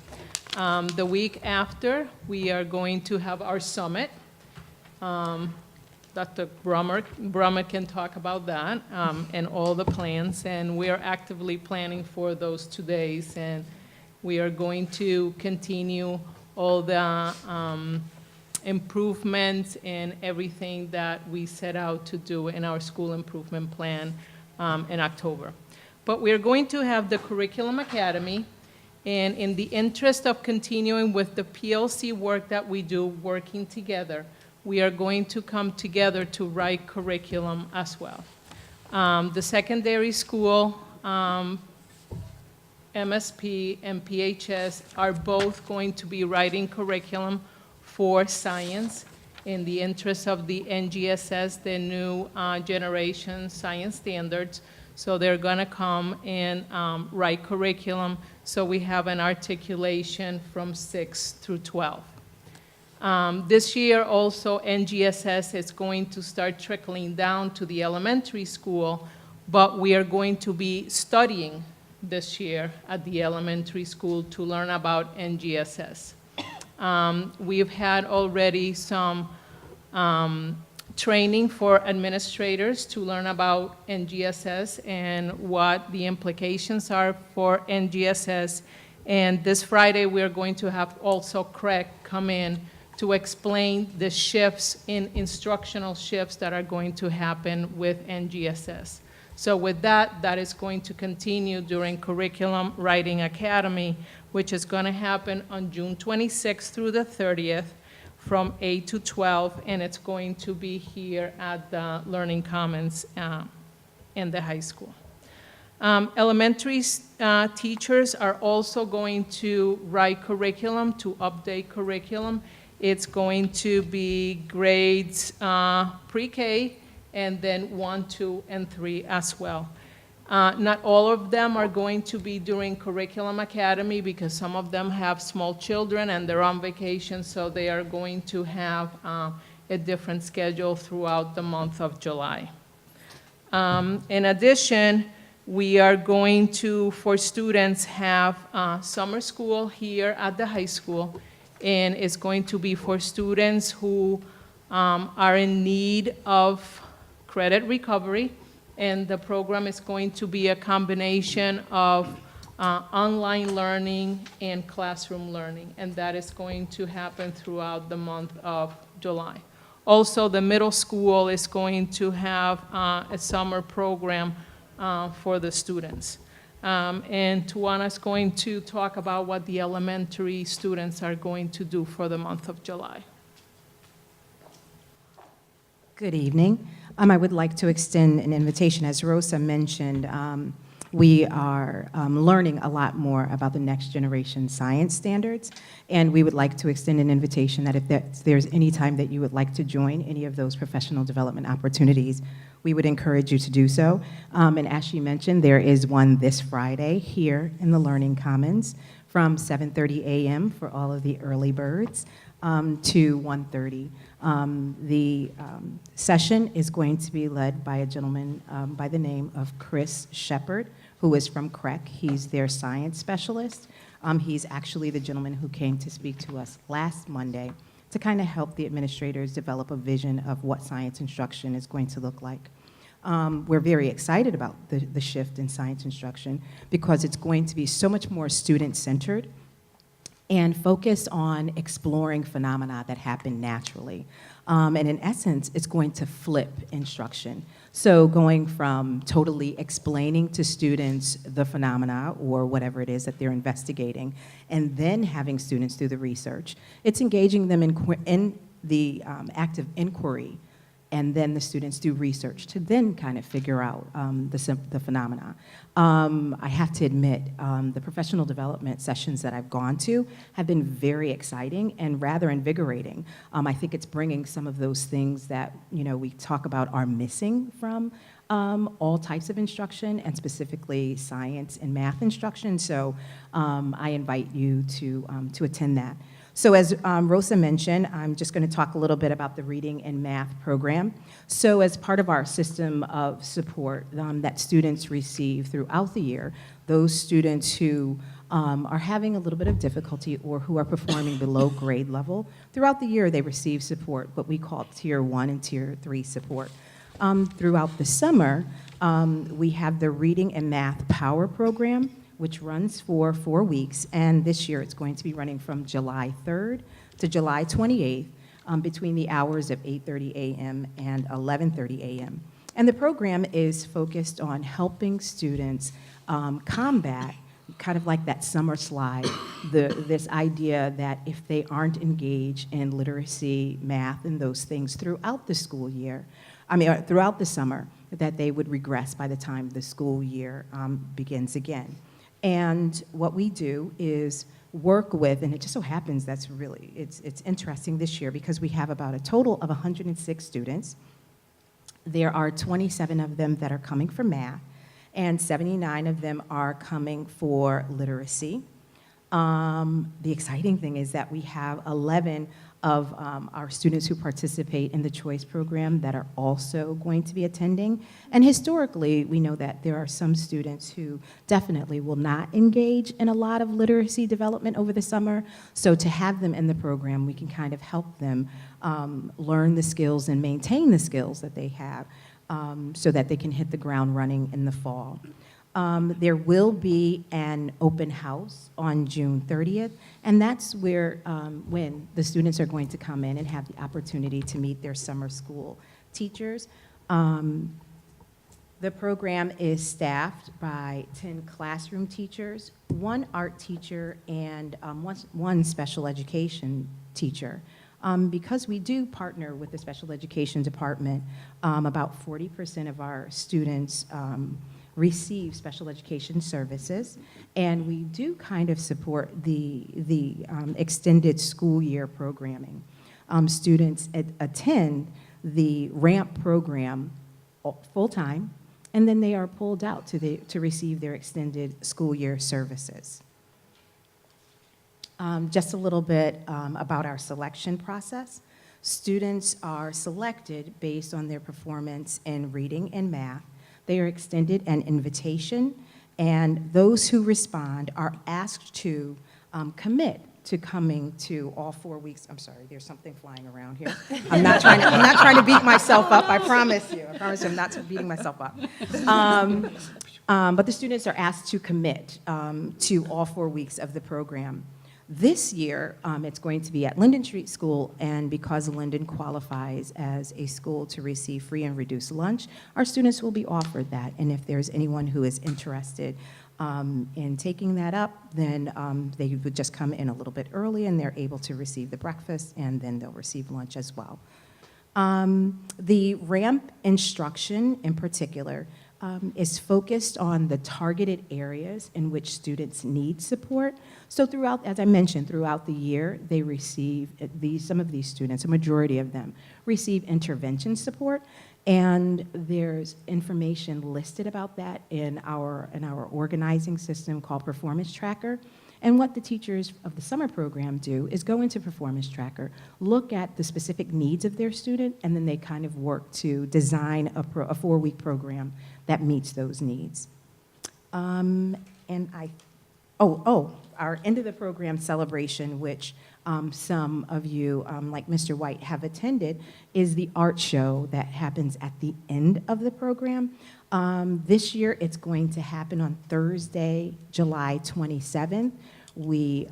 The week after, we are going to have our summit. Dr. Brummett can talk about that and all the plans, and we are actively planning for those 2 days, and we are going to continue all the improvements and everything that we set out to do in our school improvement plan in October. But we're going to have the Curriculum Academy, and in the interest of continuing with the PLC work that we do working together, we are going to come together to write curriculum as well. The secondary school, MSP and PHS are both going to be writing curriculum for science in the interest of the NGSS, the new generation science standards. So they're going to come and write curriculum so we have an articulation from 6 through 12. This year also NGSS is going to start trickling down to the elementary school, but we are going to be studying this year at the elementary school to learn about NGSS. We've had already some training for administrators to learn about NGSS and what the implications are for NGSS. And this Friday, we're going to have also Craig come in to explain the shifts in instructional shifts that are going to happen with NGSS. So with that, that is going to continue during Curriculum Writing Academy, which is going to happen on June 26th through the 30th from 8 to 12, and it's going to be here at the Learning Commons in the high school. Elementary teachers are also going to write curriculum, to update curriculum. It's going to be grades pre-K and then 1, 2, and 3 as well. Not all of them are going to be doing Curriculum Academy because some of them have small children and they're on vacation, so they are going to have a different schedule throughout the month of July. In addition, we are going to, for students, have summer school here at the high school, and it's going to be for students who are in need of credit recovery, and the program is going to be a combination of online learning and classroom learning, and that is going to happen throughout the month of July. Also, the middle school is going to have a summer program for the students. And Tuana's going to talk about what the elementary students are going to do for the month of July. Good evening. I would like to extend an invitation. As Rosa mentioned, we are learning a lot more about the next generation science standards, and we would like to extend an invitation that if there's any time that you would like to join any of those professional development opportunities, we would encourage you to do so. And as she mentioned, there is one this Friday here in the Learning Commons from 7:30 a.m. for all of the early birds to 1:30. The session is going to be led by a gentleman by the name of Chris Shepard, who is from CREC. He's their science specialist. He's actually the gentleman who came to speak to us last Monday to kind of help the administrators develop a vision of what science instruction is going to look like. We're very excited about the shift in science instruction because it's going to be so much more student-centered and focus on exploring phenomena that happen naturally. And in essence, it's going to flip instruction. So going from totally explaining to students the phenomena or whatever it is that they're investigating, and then having students do the research, it's engaging them in the active inquiry, and then the students do research to then kind of figure out the phenomena. I have to admit, the professional development sessions that I've gone to have been very exciting and rather invigorating. I think it's bringing some of those things that we talk about are missing from all types of instruction, and specifically science and math instruction. So I invite you to attend that. So as Rosa mentioned, I'm just going to talk a little bit about the reading and math program. So as part of our system of support that students receive throughout the year, those students who are having a little bit of difficulty or who are performing below grade level, throughout the year they receive support, what we call Tier 1 and Tier 3 support. Throughout the summer, we have the Reading and Math Power Program, which runs for 4 weeks, and this year it's going to be running from July 3rd to July 28th between the hours of 8:30 a.m. and 11:30 a.m. And the program is focused on helping students combat, kind of like that summer slide, this idea that if they aren't engaged in literacy, math, and those things throughout the school year, throughout the summer, that they would regress by the time the school year begins again. And what we do is work with, and it just so happens that's really, it's interesting this year because we have about a total of 106 students. There are 27 of them that are coming for math, and 79 of them are coming for literacy. The exciting thing is that we have 11 of our students who participate in the choice program that are also going to be attending. And historically, we know that there are some students who definitely will not engage in a lot of literacy development over the summer. So to have them in the program, we can kind of help them learn the skills and maintain the skills that they have so that they can hit the ground running in the fall. There will be an open house on June 30th, and that's where when the students are going to come in and have the opportunity to meet their summer school teachers. The program is staffed by 10 classroom teachers, 1 art teacher, and one special education teacher. Because we do partner with the special education department, about 40% of our students receive special education services, and we do kind of support the extended school year programming. Students attend the RAMP program full-time, and then they are pulled out to receive their extended school year services. Just a little bit about our selection process. Students are selected based on their performance in reading and math. They are extended an invitation, and those who respond are asked to commit to coming to all 4 weeks. I'm sorry, there's something flying around here. I'm not trying to beat myself up, I promise you. I promise you I'm not beating myself up. But the students are asked to commit to all 4 weeks of the program. This year, it's going to be at Linden Street School, and because Linden qualifies as a school to receive free and reduced lunch, our students will be offered that. And if there's anyone who is interested in taking that up, then they would just come in a little bit early, and they're able to receive the breakfast, and then they'll receive lunch as well. The RAMP instruction in particular is focused on the targeted areas in which students need support. So throughout, as I mentioned, throughout the year, they receive, some of these students, a majority of them, receive intervention support, and there's information listed about that in our organizing system called Performance Tracker. And what the teachers of the summer program do is go into Performance Tracker, look at the specific needs of their student, and then they kind of work to design a 4-week program that meets those needs. Our end of the program celebration, which some of you, like Mr. White, have attended, is the art show that happens at the end of the program. This year, it's going to happen on Thursday, July 27th. We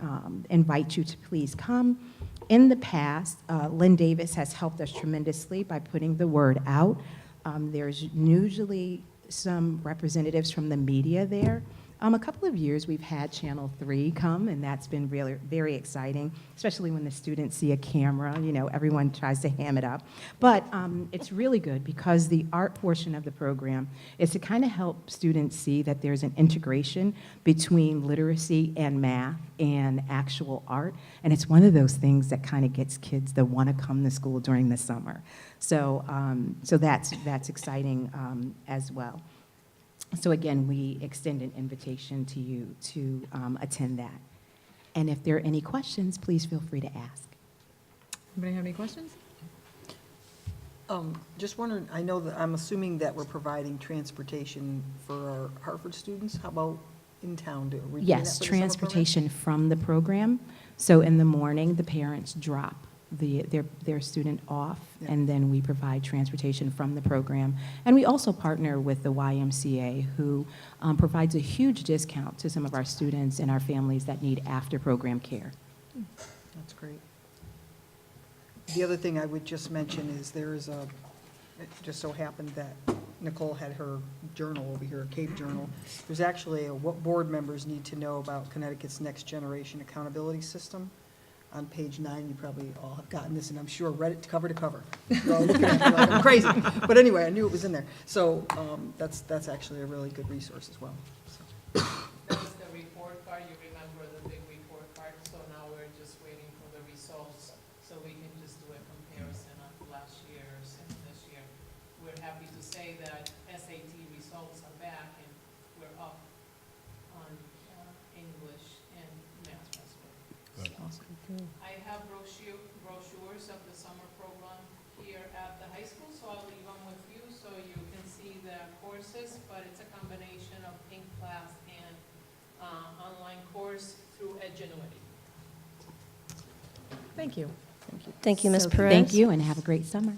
invite you to please come. In the past, Lynn Davis has helped us tremendously by putting the word out. There's usually some representatives from the media there. A couple of years we've had Channel 3 come, and that's been really very exciting, especially when the students see a camera. You know, everyone tries to ham it up. But it's really good because the art portion of the program is to kind of help students see that there's an integration between literacy and math and actual art. And it's one of those things that kind of gets kids to want to come to school during the summer. So that's exciting as well. So again, we extend an invitation to you to attend that. And if there are any questions, please feel free to ask. Anybody have any questions? Just wondering, I know that, I'm assuming that we're providing transportation for our Hartford students. How about in town? Are we doing that Yes, for the summer program? transportation from the program. So in the morning, the parents drop their student off, Yeah. and then we provide transportation from the program. And we also partner with the YMCA, who provides a huge discount to some of our students and our families that need after-program care. That's great. The other thing I would just mention is it just so happened that Nicole had her journal over here, a Cape Journal. There's actually what board members need to know about Connecticut's Next Generation Accountability System. On page 9, you probably all have gotten this, and I'm sure read it cover to cover. You're all looking at me like I'm crazy. But anyway, I knew it was in there. So that's actually a really good resource as well. So. That was the report card. You remember the big report card? So now we're just waiting for the results so we can just do a comparison of last year's and this year. We're happy to say that SAT results are back and we're up on English and math as well. Awesome. I have brochures of the summer program here at the high school, so I'll leave them with you so you can see the courses, but it's a combination of in-class and online course through Edgenuity. Thank you. Thank you, Ms. So Perez. thank you, and have a great summer.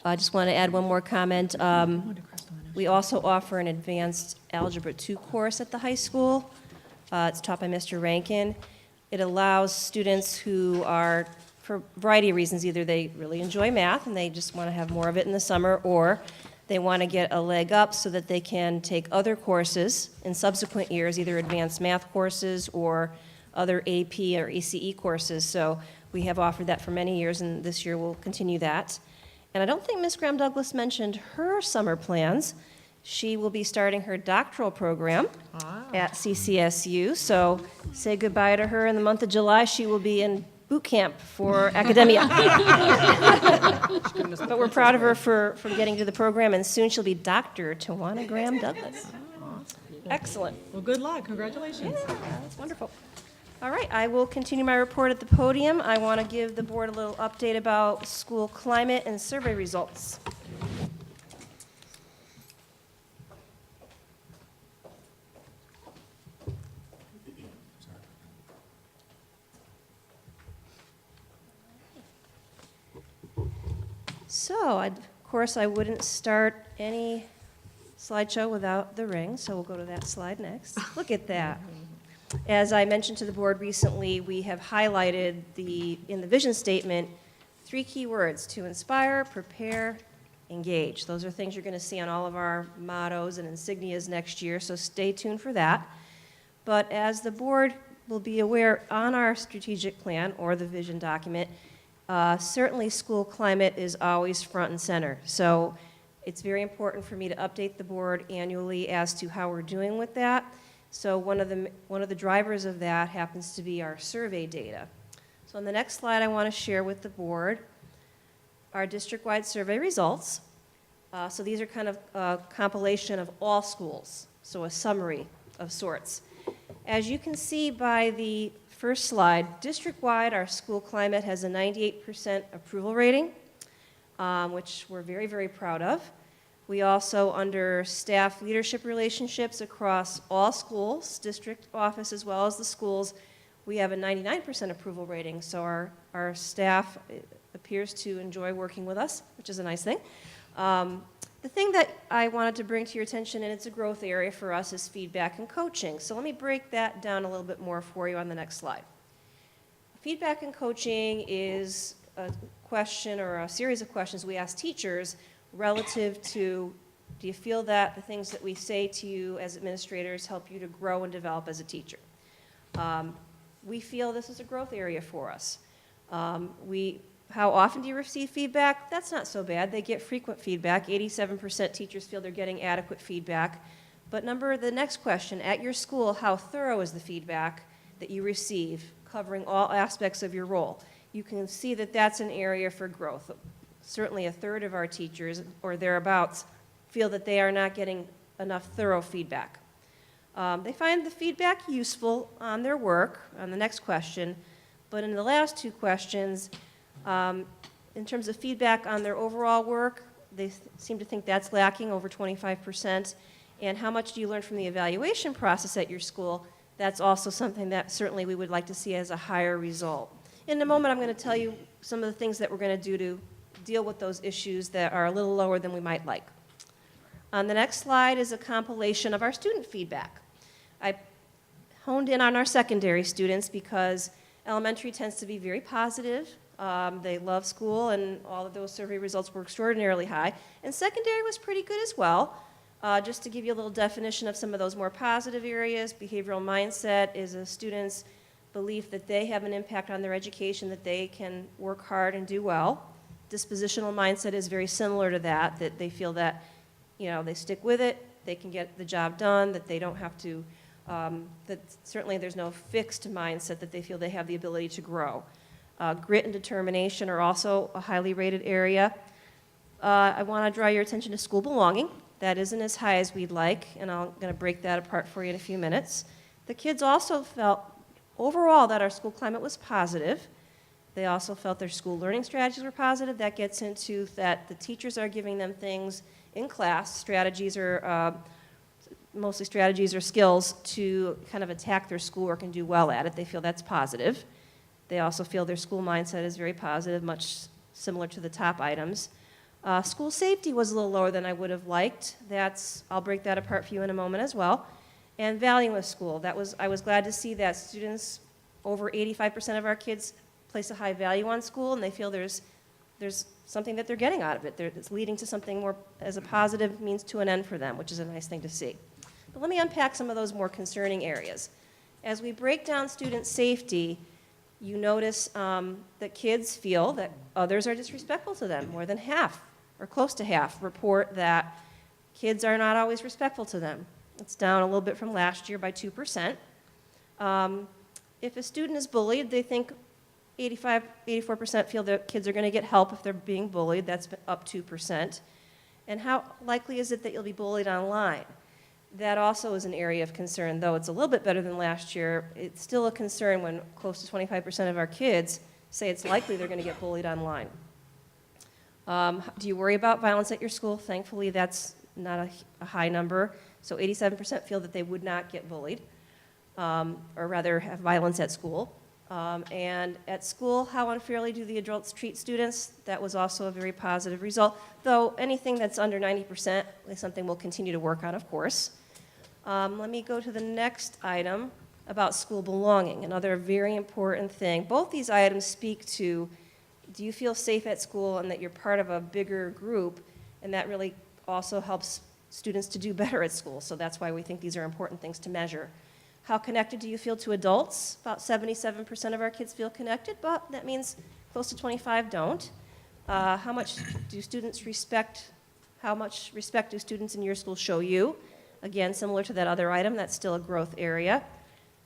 I just want to add one more comment. We also offer an advanced Algebra 2 course at the high school. It's taught by Mr. Rankin. It allows students who are, for a variety of reasons, either they really enjoy math and they just want to have more of it in the summer, or they want to get a leg up so that they can take other courses in subsequent years, either advanced math courses or other AP or ECE courses. So we have offered that for many years, and this year we'll continue that. And I don't think Ms. Graham Douglas mentioned her summer plans. She will be starting her doctoral program at CCSU, so say goodbye to her in the month of July. She will be in boot camp for academia. But we're proud of her for getting to the program, and soon she'll be Dr. Tawana Graham Douglas. Excellent. Well, good luck. Congratulations. Yeah, that's wonderful. All right, I will continue my report at the podium. I want to give the board a little update about school climate and survey results. So, of course, I wouldn't start any slideshow without the ring, so we'll go to that slide next. Look at that. As I mentioned to the board recently, we have highlighted in the vision statement 3 key words: to inspire, prepare, engage. Those are things you're going to see on all of our mottos and insignias next year, so stay tuned for that. But as the board will be aware, on our strategic plan or the vision document, certainly school climate is always front and center. So it's very important for me to update the board annually as to how we're doing with that. So one of the drivers of that happens to be our survey data. So on the next slide, I want to share with the board our district-wide survey results. So these are kind of a compilation of all schools, so a summary of sorts. As you can see by the first slide, district-wide, our school climate has a 98% approval rating, which we're very, very proud of. We also, under staff leadership relationships across all schools, district office as well as the schools, we have a 99% approval rating. So our staff appears to enjoy working with us, which is a nice thing. The thing that I wanted to bring to your attention, and it's a growth area for us, is feedback and coaching. So let me break that down a little bit more for you on the next slide. Feedback and coaching is a question or a series of questions we ask teachers relative to, do you feel that the things that we say to you as administrators help you to grow and develop as a teacher? We feel this is a growth area for us. How often do you receive feedback? That's not so bad. They get frequent feedback. 87% teachers feel they're getting adequate feedback. But the next question, at your school, how thorough is the feedback that you receive, covering all aspects of your role? You can see that that's an area for growth. Certainly a third of our teachers, or thereabouts, feel that they are not getting enough thorough feedback. They find the feedback useful on their work, on the next question, but in the last 2 questions, in terms of feedback on their overall work, they seem to think that's lacking, over 25%. And how much do you learn from the evaluation process at your school? That's also something that certainly we would like to see as a higher result. In a moment, I'm going to tell you some of the things that we're going to do to deal with those issues that are a little lower than we might like. On the next slide is a compilation of our student feedback. I honed in on our secondary students because elementary tends to be very positive. They love school, and all of those survey results were extraordinarily high. And secondary was pretty good as well. Just to give you a little definition of some of those more positive areas, behavioral mindset is a student's belief that they have an impact on their education, that they can work hard and do well. Dispositional mindset is very similar to that they feel that, they stick with it, they can get the job done, that they don't have to, that certainly there's no fixed mindset, that they feel they have the ability to grow. Grit and determination are also a highly rated area. I want to draw your attention to school belonging. That isn't as high as we'd like, and I'm going to break that apart for you in a few minutes. The kids also felt overall that our school climate was positive. They also felt their school learning strategies were positive. That gets into that the teachers are giving them things in class, strategies or mostly strategies or skills to kind of attack their schoolwork and do well at it. They feel that's positive. They also feel their school mindset is very positive, much similar to the top items. School safety was a little lower than I would have liked. I'll break that apart for you in a moment as well. And value of school. I was glad to see that students, over 85% of our kids, place a high value on school, and they feel there's something that they're getting out of it. It's leading to something more as a positive means to an end for them, which is a nice thing to see. But let me unpack some of those more concerning areas. As we break down student safety, you notice that kids feel that others are disrespectful to them. More than half, or close to half, report that Kids are not always respectful to them. It's down a little bit from last year by 2%. If a student is bullied, they think 84% feel that kids are going to get help if they're being bullied. That's up 2%. And how likely is it that you'll be bullied online? That also is an area of concern, though it's a little bit better than last year. It's still a concern when close to 25% of our kids say it's likely they're going to get bullied online. Do you worry about violence at your school? Thankfully, that's not a high number. So 87% feel that they would not get bullied, or rather have violence at school. And at school, how unfairly do the adults treat students? That was also a very positive result, though anything that's under 90% is something we'll continue to work on, of course. Let me go to the next item about school belonging, another very important thing. Both these items speak to, do you feel safe at school and that you're part of a bigger group, and that really also helps students to do better at school, so that's why we think these are important things to measure. How connected do you feel to adults? About 77% of our kids feel connected, but that means close to 25 don't. How much do students respect, how much respect do students in your school show you? Again, similar to that other item, that's still a growth area.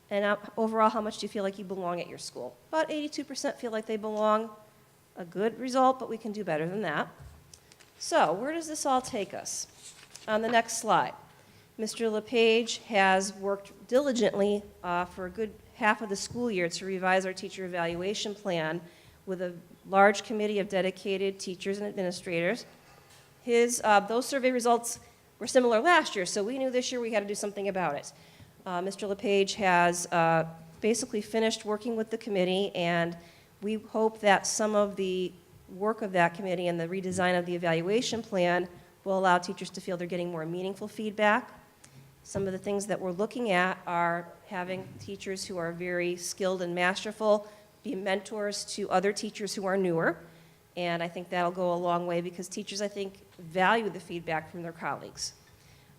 And overall, how much do you feel like you belong at your school? About 82% feel like they belong. A good result, but we can do better than that. So where does this all take us? On the next slide, Mr. LePage has worked diligently for a good half of the school year to revise our teacher evaluation plan with a large committee of dedicated teachers and administrators. Those survey results were similar last year, so we knew this year we had to do something about it. Mr. LePage has basically finished working with the committee, and we hope that some of the work of that committee and the redesign of the evaluation plan will allow teachers to feel they're getting more meaningful feedback. Some of the things that we're looking at are having teachers who are very skilled and masterful be mentors to other teachers who are newer, and I think that'll go a long way because teachers, I think, value the feedback from their colleagues.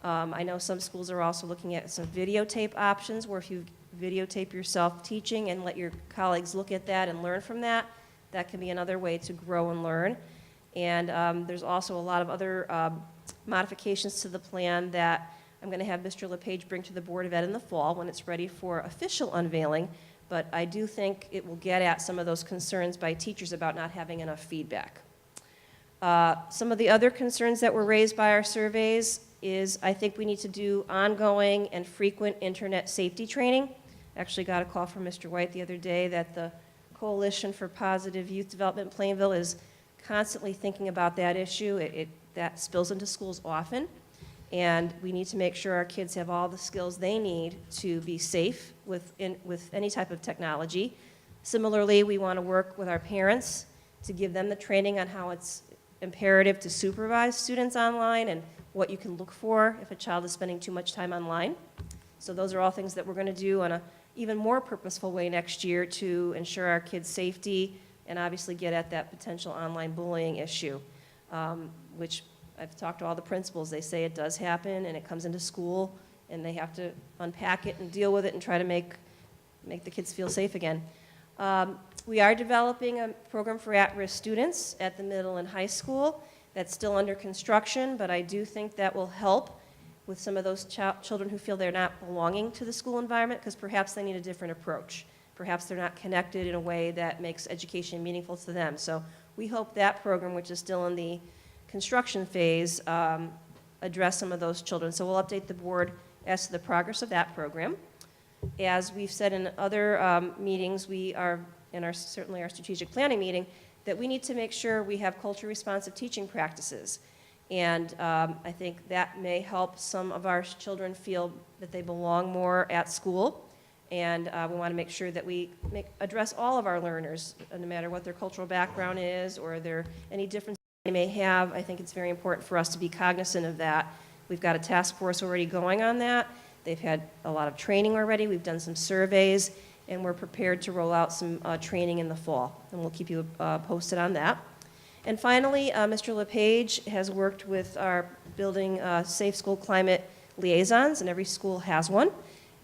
I know some schools are also looking at some videotape options where if you videotape yourself teaching and let your colleagues look at that and learn from that, that can be another way to grow and learn. And there's also a lot of other modifications to the plan that I'm going to have Mr. LePage bring to the Board of Ed in the fall when it's ready for official unveiling, but I do think it will get at some of those concerns by teachers about not having enough feedback. Some of the other concerns that were raised by our surveys is I think we need to do ongoing and frequent internet safety training. Actually got a call from Mr. White the other day that the Coalition for Positive Youth Development Plainville is constantly thinking about that issue. That spills into schools often, and we need to make sure our kids have all the skills they need to be safe with any type of technology. Similarly, we want to work with our parents to give them the training on how it's imperative to supervise students online and what you can look for if a child is spending too much time online. So those are all things that we're going to do in an even more purposeful way next year to ensure our kids' safety and obviously get at that potential online bullying issue, which I've talked to all the principals. They say it does happen and it comes into school and they have to unpack it and deal with it and try to make the kids feel safe again. We are developing a program for at-risk students at the middle and high school. That's still under construction, but I do think that will help with some of those children who feel they're not belonging to the school environment because perhaps they need a different approach. Perhaps they're not connected in a way that makes education meaningful to them. So we hope that program, which is still in the construction phase, address some of those children. So we'll update the board as to the progress of that program. As we've said in other meetings, we are, certainly our strategic planning meeting, that we need to make sure we have culturally responsive teaching practices. And I think that may help some of our children feel that they belong more at school. And we want to make sure that we address all of our learners, no matter what their cultural background is or any differences they may have. I think it's very important for us to be cognizant of that. We've got a task force already going on that. They've had a lot of training already. We've done some surveys, and we're prepared to roll out some training in the fall. And we'll keep you posted on that. And finally, Mr. LePage has worked with our building safe school climate liaisons, and every school has one.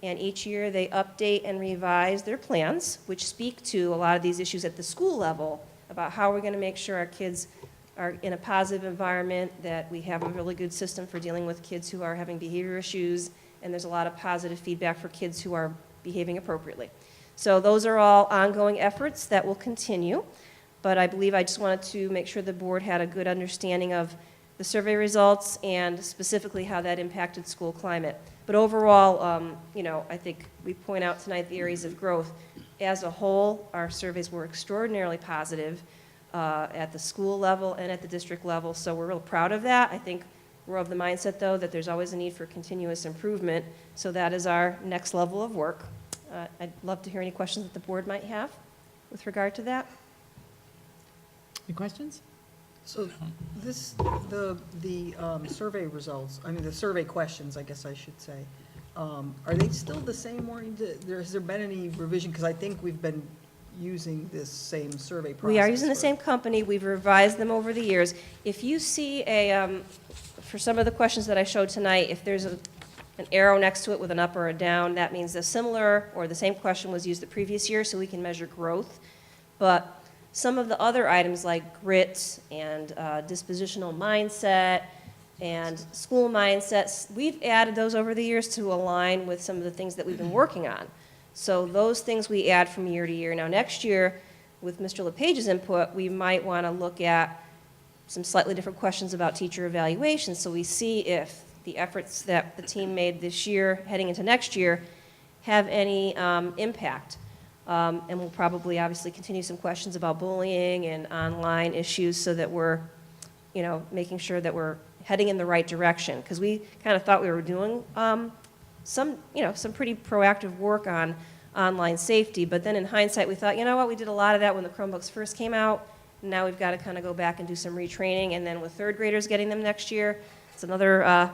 And each year they update and revise their plans, which speak to a lot of these issues at the school level about how we're going to make sure our kids are in a positive environment, that we have a really good system for dealing with kids who are having behavior issues, and there's a lot of positive feedback for kids who are behaving appropriately. So those are all ongoing efforts that will continue, but I believe I just wanted to make sure the board had a good understanding of the survey results and specifically how that impacted school climate. But overall, I think we point out tonight the areas of growth. As a whole, our surveys were extraordinarily positive at the school level and at the district level, so we're real proud of that. I think we're of the mindset, though, that there's always a need for continuous improvement, so that is our next level of work. I'd love to hear any questions that the board might have with regard to that. Any questions? So the survey results, the survey questions, I guess I should say, are they still the same, Maureen? Has there been any revision? Because I think we've been using this same survey process. We are using the same company. We've revised them over the years. If you see for some of the questions that I showed tonight, if there's an arrow next to it with an up or a down, that means a similar or the same question was used the previous year, so we can measure growth. But some of the other items like grit and dispositional mindset and school mindsets, we've added those over the years to align with some of the things that we've been working on. So those things we add from year to year. Now next year, with Mr. LePage's input, we might want to look at some slightly different questions about teacher evaluation, so we see if the efforts that the team made this year heading into next year have any impact. And we'll probably obviously continue some questions about bullying and online issues so that we're, making sure that we're heading in the right direction. Because we kind of thought we were doing some pretty proactive work on online safety, but then in hindsight we thought, you know what, we did a lot of that when the Chromebooks first came out. Now we've got to kind of go back and do some retraining, and then with third graders getting them next year, it's another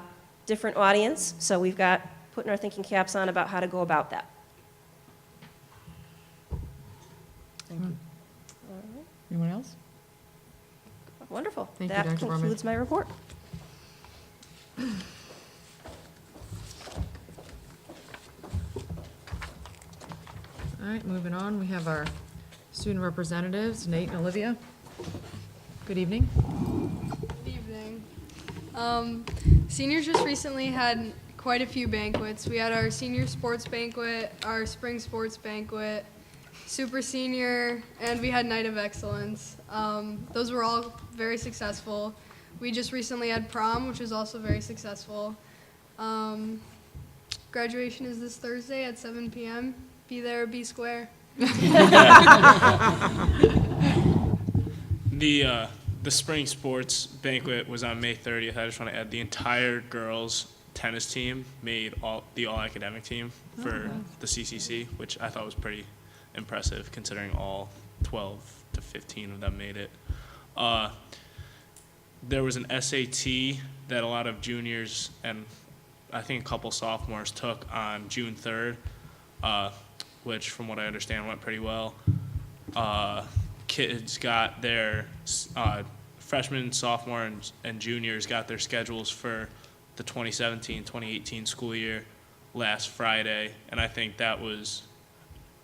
different audience. So we've got putting our thinking caps on about how to go about that. Thank you. Anyone else? Wonderful. Thank you, That Dr. Berman. concludes my report. All right, moving on, we have our student representatives, Nate and Olivia. Good evening. Good evening. Seniors just recently had quite a few banquets. We had our senior sports banquet, our spring sports banquet, super senior, and we had Night of Excellence. Those were all very successful. We just recently had prom, which was also very successful. Graduation is this Thursday at 7 p.m. Be there or be square. The spring sports banquet was on May 30th. I just want to add the entire girls tennis team made the all-academic team for the CCC, which I thought was pretty impressive considering all 12 to 15 of them made it. There was an SAT that a lot of juniors and I think a couple sophomores took on June 3rd, which from what I understand went pretty well. Kids got their freshmen, sophomore, and juniors got their schedules for the 2017-2018 school year last Friday, and I think that was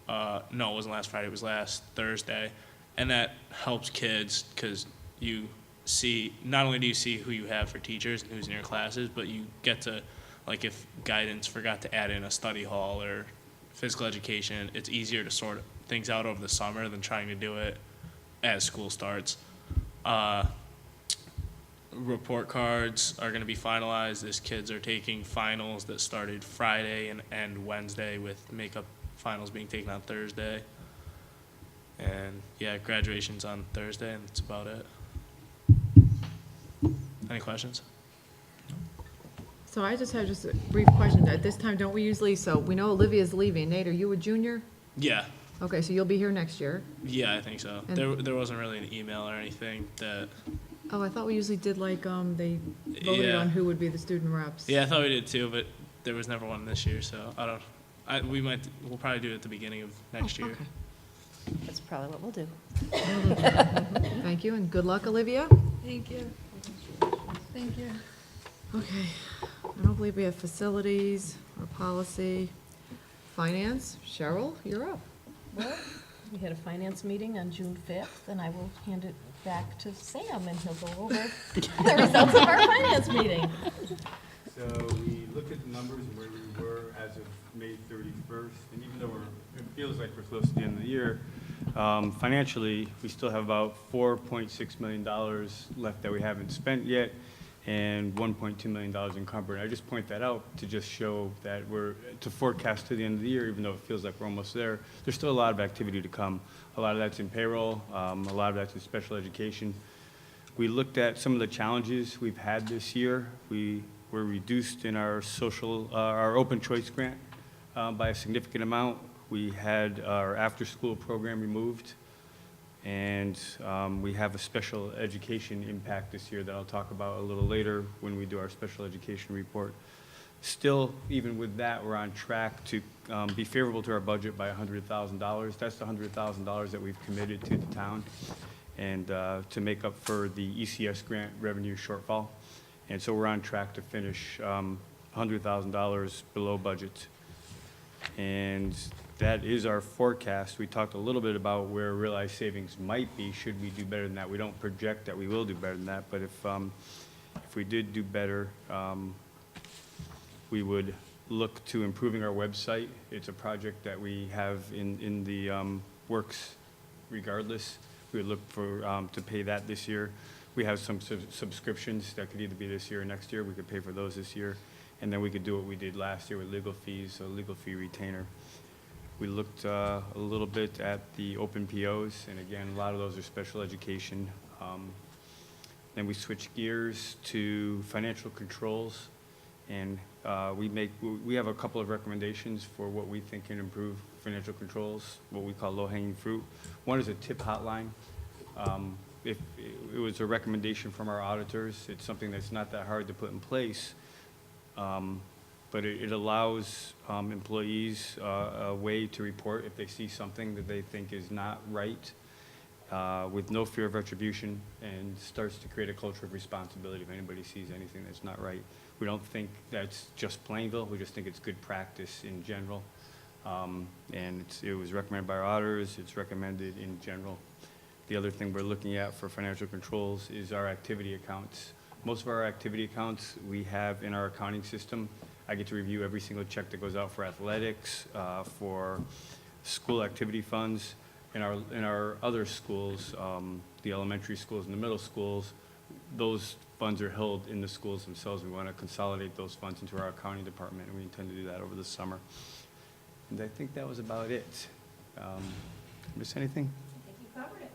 no, it wasn't last Friday, it was last Thursday, and that helps kids because you see, not only do you see who you have for teachers and who's in your classes, but you get to, like if guidance forgot to add in a study hall or physical education, it's easier to sort things out over the summer than trying to do it as school starts. Report cards are going to be finalized. These kids are taking finals that started Friday and Wednesday, with makeup finals being taken on Thursday. And yeah, graduation's on Thursday, and that's about it. Any questions? So I just have a brief question. At this time, don't we usually, so we know Olivia's leaving. Nate, are you a junior? Yeah. Okay, so you'll be here next year? Yeah, I think so. And- There wasn't really an email or anything that. Oh, I thought we usually did they voted Yeah. on who would be the student reps. Yeah, I thought we did too, but there was never one this year, so we'll probably do it at the beginning of next year. Okay. That's probably what we'll do. Thank you, and good luck, Olivia. Thank you. Thank you. Okay, I don't believe we have facilities or policy. Finance, Cheryl, you're up. We had a finance meeting on June 5th, and I will hand it back to Sam, and he'll go over the results of our finance meeting. So we looked at the numbers and where we were as of May 31st, and even though it feels like we're close to the end of the year, financially, we still have about $4.6 million left that we haven't spent yet, and $1.2 million encumbered. I just point that out to just show that to forecast to the end of the year, even though it feels like we're almost there, there's still a lot of activity to come. A lot of that's in payroll, a lot of that's in special education. We looked at some of the challenges we've had this year. We were reduced in our our open choice grant by a significant amount. We had our after-school program removed, and we have a special education impact this year that I'll talk about a little later when we do our special education report. Still, even with that, we're on track to be favorable to our budget by $100,000. That's the $100,000 that we've committed to the town, and to make up for the ECS grant revenue shortfall. And so we're on track to finish $100,000 below budget. And that is our forecast. We talked a little bit about where realized savings might be should we do better than that. We don't project that we will do better than that, but if we did do better, we would look to improving our website. It's a project that we have in the works regardless. We would look for to pay that this year. We have some subscriptions that could either be this year or next year. We could pay for those this year. And then we could do what we did last year with legal fees, a legal fee retainer. We looked a little bit at the open POs, and again, a lot of those are special education. Then we switched gears to financial controls, and we have a couple of recommendations for what we think can improve financial controls, what we call low-hanging fruit. One is a tip hotline. If it was a recommendation from our auditors, it's something that's not that hard to put in place, but it allows employees a way to report if they see something that they think is not right, with no fear of retribution, and starts to create a culture of responsibility if anybody sees anything that's not right. We don't think that's just Plainville, we just think it's good practice in general. And it was recommended by our auditors, it's recommended in general. The other thing we're looking at for financial controls is our activity accounts. Most of our activity accounts we have in our accounting system. I get to review every single check that goes out for athletics, for school activity funds. In our other schools, the elementary schools and the middle schools, those funds are held in the schools themselves. We want to consolidate those funds into our accounting department, and we intend to do that over the summer. And I think that was about it. Miss anything? I think you covered it.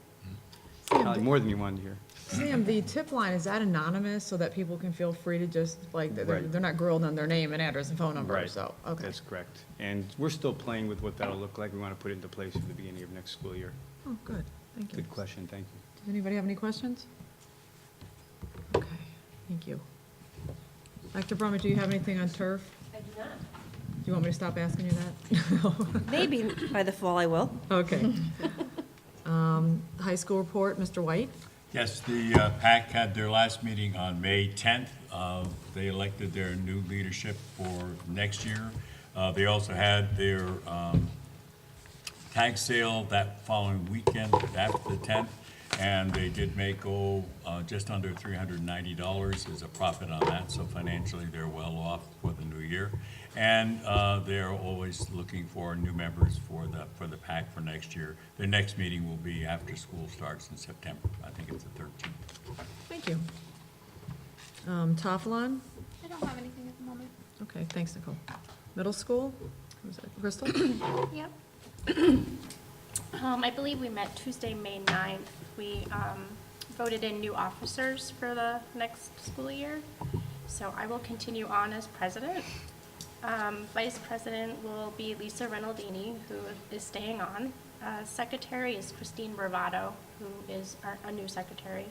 Probably more than you wanted to hear. Sam, the tip line, is that anonymous so that people can feel free to just, like, they're Right. not grilled on their name and address and phone number, Right. so, okay. That's correct. And we're still playing with what that'll look like. We want to put it into place at the beginning of next school year. Oh, good, thank you. Good question, thank you. Does anybody have any questions? Okay, thank you. Dr. Brummett, do you have anything on turf? I do not. Do you want me to stop asking you that? Maybe by the fall I will. Okay. High school report, Mr. White? Yes, the PAC had their last meeting on May 10th. They elected their new leadership for next year. They also had their tag sale that following weekend after the 10th, and they did make just under $390 as a profit on that, so financially they're well off for the new year. And they're always looking for new members for the PAC for next year. Their next meeting will be after school starts in September. I think it's the 13th. Thank you. Tafalon? I don't have anything at the moment. Okay, thanks, Nicole. Middle school? Was it Crystal? Yep. I believe we met Tuesday, May 9th. We voted in new officers for the next school year. So I will continue on as president. Vice president will be Lisa Renaldini, who is staying on. Secretary is Christine Bravado, who is a new secretary.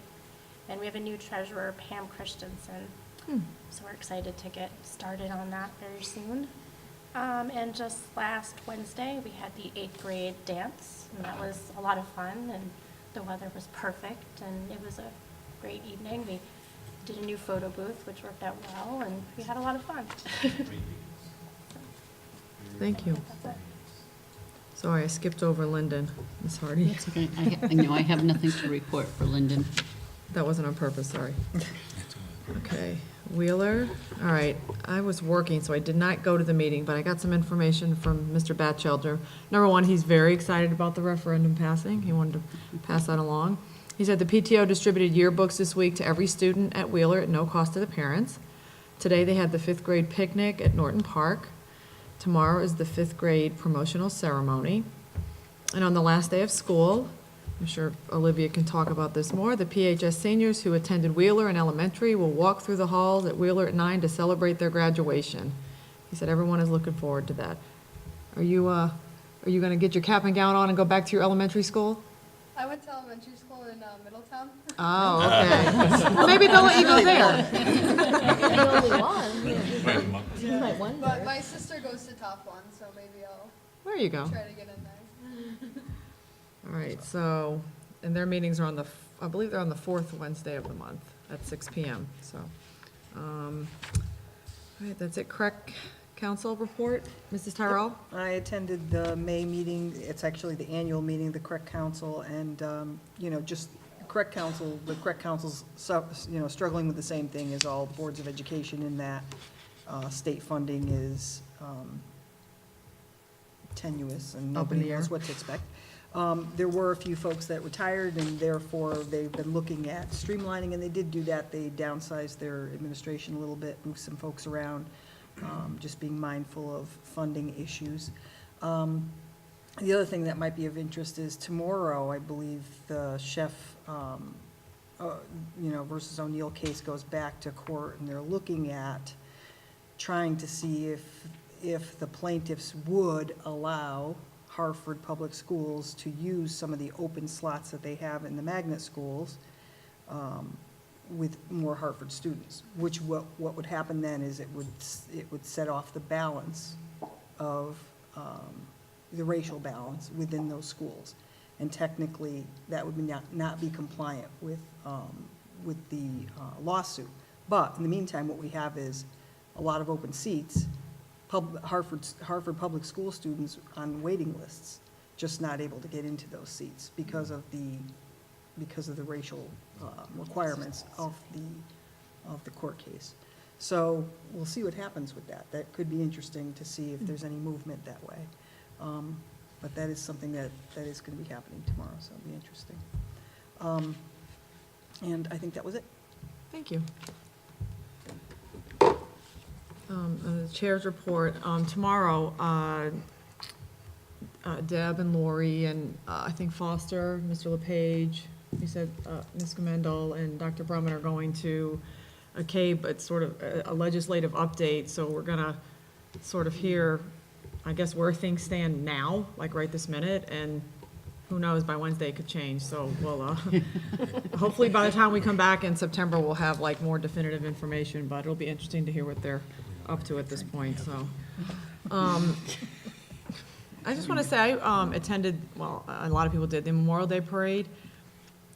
And we have a new treasurer, Pam Christensen. So we're excited to get started on that very soon. And just last Wednesday, we had the 8th grade dance, and that was a lot of fun, and the weather was perfect, and it was a great evening. We did a new photo booth, which worked out well, and we had a lot of fun. Thank you. Sorry, I skipped over Lyndon. Ms. Hardy. That's okay. I know I have nothing to report for Lyndon. That wasn't on purpose, sorry. Okay, Wheeler, all right, I was working, so I did not go to the meeting, but I got some information from Mr. Batchelder. Number one, he's very excited about the referendum passing. He wanted to pass that along. He said the PTO distributed yearbooks this week to every student at Wheeler at no cost to the parents. Today, they had the 5th grade picnic at Norton Park. Tomorrow is the 5th grade promotional ceremony. And on the last day of school, I'm sure Olivia can talk about this more, the PHS seniors who attended Wheeler in elementary will walk through the halls at Wheeler at 9 to celebrate their graduation. He said everyone is looking forward to that. Are you going to get your cap and gown on and go back to your elementary school? I went to elementary school in Middletown. Oh, okay. Well, maybe they'll let you go there. You're the only one. You might wonder. But my sister goes to Top One, so maybe I'll There you go. try to get in there. All right, so, and their meetings are on I believe they're on the 4th Wednesday of the month at 6 PM, so. All right, that's it. Correct council report, Mrs. Tyrell? I attended the May meeting. It's actually the annual meeting of the Correct Council, and, just the Correct Council's, struggling with the same thing as all boards of education in that state funding is tenuous and Up in nobody the knows air. what to expect. There were a few folks that retired, and therefore they've been looking at streamlining, and they did do that. They downsized their administration a little bit, moved some folks around, just being mindful of funding issues. The other thing that might be of interest is tomorrow, I believe, the Chef, versus O'Neill case goes back to court, and they're looking at trying to see if the plaintiffs would allow Hartford Public Schools to use some of the open slots that they have in the magnet schools with more Hartford students, which what would happen then is it would set off the balance of the racial balance within those schools. And technically, that would not be compliant with the lawsuit. But in the meantime, what we have is a lot of open seats, Hartford Public School students on waiting lists, just not able to get into those seats because of the racial requirements of the court case. So we'll see what happens with that. That could be interesting to see if there's any movement that way. But that is something that is going to be happening tomorrow, so it'll be interesting. And I think that was it. Thank you. The chair's report, tomorrow, Deb and Lori and I think Foster, Mr. LePage, you said Ms. Gamendel and Dr. Brumman are going to a CABE, it's sort of a legislative update, so we're gonna sort of hear, I guess, where things stand now, like right this minute, and who knows, by Wednesday it could change, so we'll, hopefully by the time we come back in September, we'll have like more definitive information, but it'll be interesting to hear what they're up to at this point, so. I just want to say, I attended, well, a lot of people did, the Memorial Day Parade.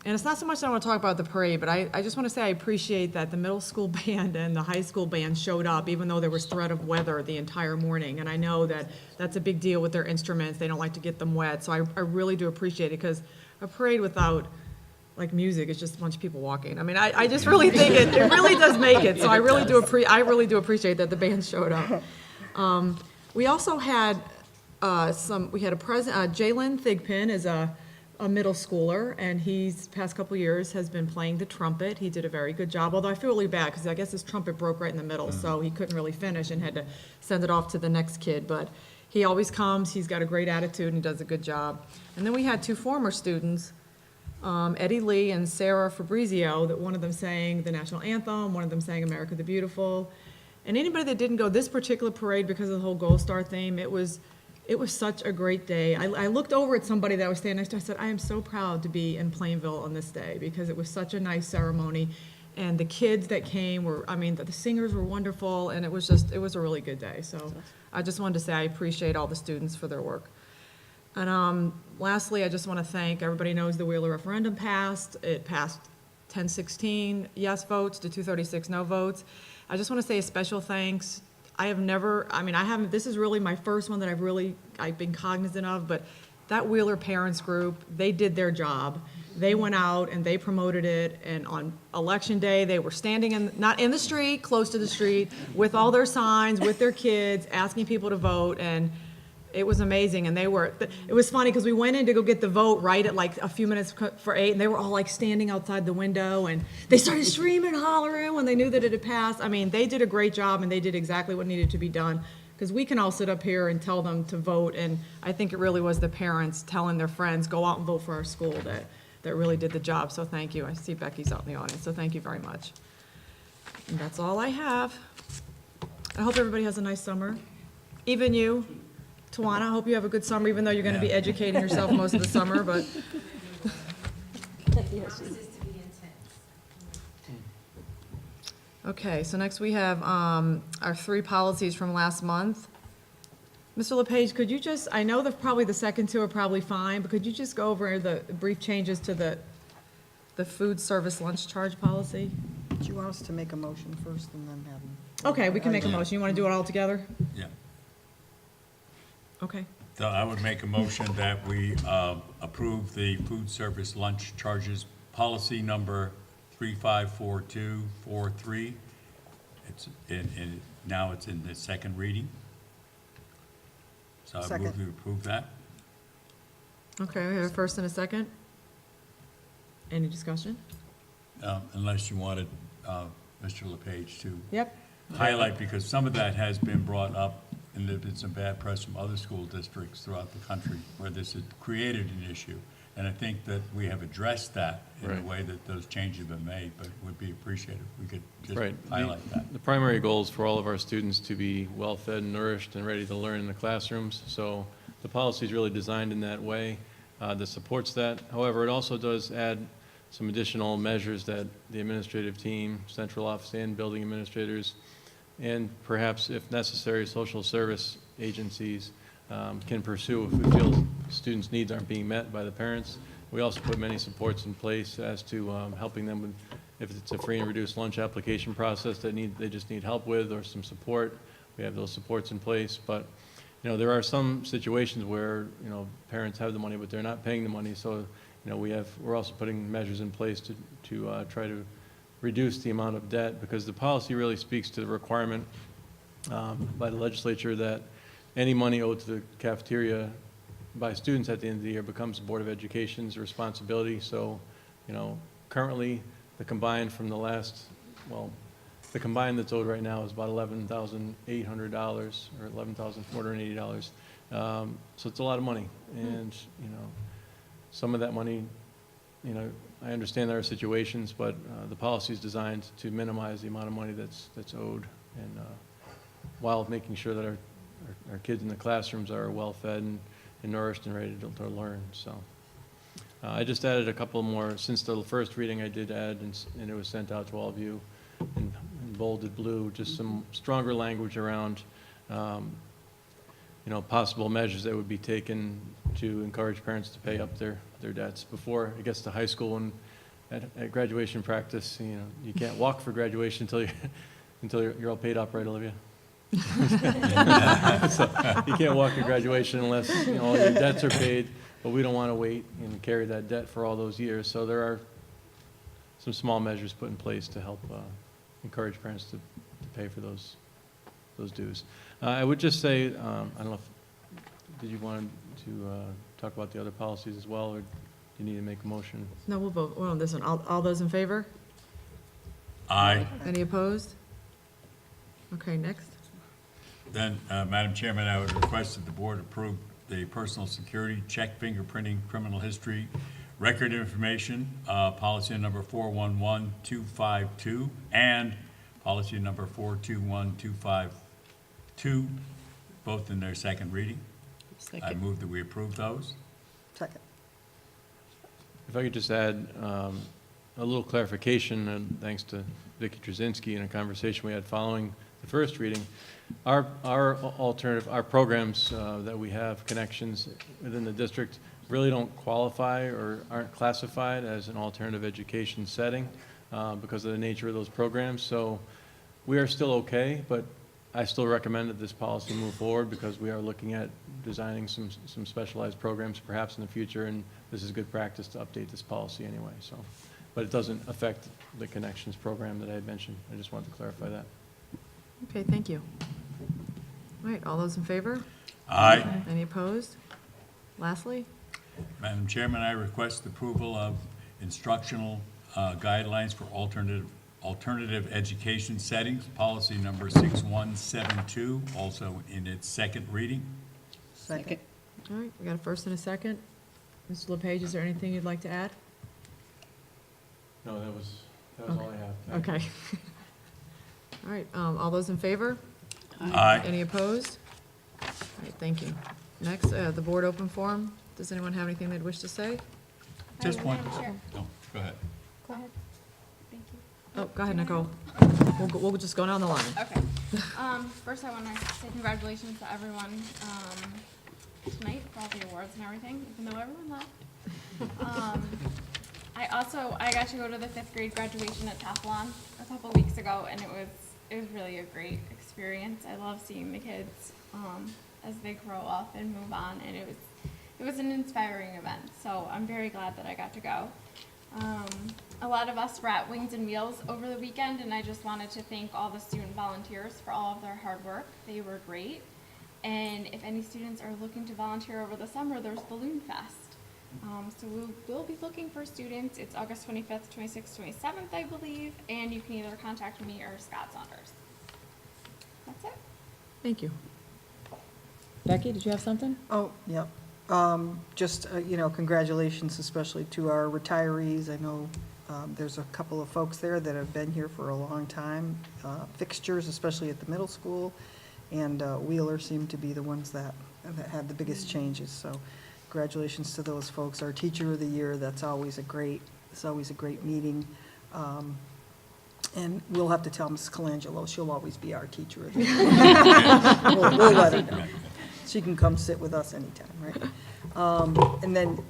And it's not so much that I want to talk about the parade, but I just want to say I appreciate that the middle school band and the high school band showed up, even though there was threat of weather the entire morning. And I know that that's a big deal with their instruments. They don't like to get them wet. So I really do appreciate it, because a parade without, like, music is just a bunch of people walking. I mean, I just really think it really does make it. So I really do appreciate that the band showed up. We also had Jalen Thigpen is a middle schooler, and he's past couple years has been playing the trumpet. He did a very good job, although I feel really bad because I guess his trumpet broke right in the middle, so he couldn't really finish and had to send it off to the next kid. But he always comes, he's got a great attitude, and he does a good job. And then we had two former students, Eddie Lee and Sarah Fabrizio, that one of them sang the national anthem, one of them sang America the Beautiful. And anybody that didn't go this particular parade because of the whole Gold Star theme, it was such a great day. I looked over at somebody that was standing next to me. I said, I am so proud to be in Plainville on this day, because it was such a nice ceremony. And the kids that came were, I mean, the singers were wonderful, and it was a really good day. So I just wanted to say I appreciate all the students for their work. And lastly, I just want to thank, everybody knows the Wheeler referendum passed. It passed 1016 yes votes to 236 no votes. I just want to say a special thanks I have never, I mean, I haven't, this is really my first one that I've been cognizant of, but that Wheeler Parents Group, they did their job. They went out and they promoted it, and on election day, they were standing not in the street, close to the street, with all their signs, with their kids, asking people to vote, and it was amazing. And it was funny, because we went in to go get the vote right at like a few minutes for 8, and they were all like standing outside the window, and they started screaming, hollering when they knew that it had passed. I mean, they did a great job, and they did exactly what needed to be done. Because we can all sit up here and tell them to vote, and I think it really was the parents telling their friends, go out and vote for our school, that really did the job. So thank you. I see Becky's out in the audience, so thank you very much. And that's all I have. I hope everybody has a nice summer. Even you, Tawana, I hope you have a good summer, even though you're going to be educating yourself most of the summer, but. Okay, so next we have our 3 policies from last month. Mr. LePage, could you just, I know that probably the second 2 are probably fine, but could you just go over the brief changes to the food service lunch charge policy? Do you want us to make a motion first and then have them? Okay, we can make a motion. You want to do it all together? Yeah. Okay. So I would make a motion that we approve the food service lunch charges policy number 354243. Now it's in the second reading. So I Second. move to approve that. Okay, we have a first and a second. Any discussion? Unless you wanted Mr. LePage to Yep. highlight, because some of that has been brought up, and there's been some bad press from other school districts throughout the country where this has created an issue. And I think that we have addressed that in a way that those changes have been made, but it would be appreciated if we could just highlight that. The primary goal is for all of our students to be well-fed and nourished and ready to learn in the classrooms. So the policy is really designed in that way that supports that. However, it also does add some additional measures that the administrative team, central office and building administrators, and perhaps, if necessary, social service agencies can pursue if we feel students' needs aren't being met by the parents. We also put many supports in place as to helping them with, if it's a free and reduced lunch application process that they just need help with, or some support. We have those supports in place. But there are some situations where parents have the money, but they're not paying the money. So we're also putting measures in place to try to reduce the amount of debt, because the policy really speaks to the requirement by the legislature that any money owed to the cafeteria by students at the end of the year becomes the Board of Education's responsibility. So, currently, the combined from the the combined that's owed right now is about $11,800 or $11,480. So it's a lot of money, and some of that money, I understand there are situations, but the policy is designed to minimize the amount of money that's owed, and while making sure that our kids in the classrooms are well-fed and nourished and ready to learn. So I just added a couple more. Since the first reading, I did add, and it was sent out to all of you in bolded blue, just some stronger language around possible measures that would be taken to encourage parents to pay up their debts before it gets to high school. And at graduation practice, you can't walk for graduation until you're all paid up, right, Olivia? So you can't walk at graduation unless all your debts are paid, but we don't want to wait and carry that debt for all those years. So there are some small measures put in place to help encourage parents to pay for those dues. I would just say, I don't know if, did you want to talk about the other policies as well, or do you need to make a motion? No, we'll vote on this one. All those in favor? Aye. Any opposed? Okay, next. Then, Madam Chairman, I would request that the board approve the personal security, check fingerprinting, criminal history, record information, policy number 411252, and policy number 421252, both in their second reading. Second. I move that we approve those. Second. If I could just add a little clarification, and thanks to Vicki Trzynski in a conversation we had following the first reading. Our programs that we have, connections within the district, really don't qualify or aren't classified as an alternative education setting because of the nature of those programs. So we are still okay, but I still recommend that this policy move forward because we are looking at designing some specialized programs perhaps in the future, and this is good practice to update this policy anyway, so. But it doesn't affect the Connections program that I had mentioned. I just wanted to clarify that. Okay, thank you. All right, all those in favor? Aye. Any opposed? Lastly? Madam Chairman, I request approval of instructional guidelines for alternative education settings, policy number 6172, also in its second reading. Second. All right, we got a first and a second. Mr. LePage, is there anything you'd like to add? No, that was all I have. Thank Okay. All right, all those in favor? Aye. Any opposed? All right, thank you. Next, the board open forum. Does anyone have anything they'd wish to say? Just one. Madam Chair. No, go ahead. Go ahead. Thank you. Oh, go ahead, Nicole. We'll just go down the line. Okay. First I want to say congratulations to everyone tonight for all the awards and everything, even though everyone left. I got to go to the 5th grade graduation at Teflon a couple weeks ago, and it was really a great experience. I love seeing the kids as they grow up and move on, and it was an inspiring event. So I'm very glad that I got to go. A lot of us were at Wings and Wheels over the weekend, and I just wanted to thank all the student volunteers for all of their hard work. They were great. And if any students are looking to volunteer over the summer, there's Balloon Fest. So we'll be looking for students. It's August 25th, 26th, 27th, I believe, and you can either contact me or Scott Saunders. That's it. Thank you. Becky, did you have something? Oh, yep. Just, congratulations especially to our retirees. I know there's a couple of folks there that have been here for a long time, fixtures, especially at the middle school, and Wheeler seemed to be the ones that had the biggest changes. So congratulations to those folks. Our Teacher of the Year, it's always a great meeting. And we'll have to tell Mrs. Colangelo, she'll always be our Teacher of the Year. We'll let her know. She can come sit with us anytime, right? And then,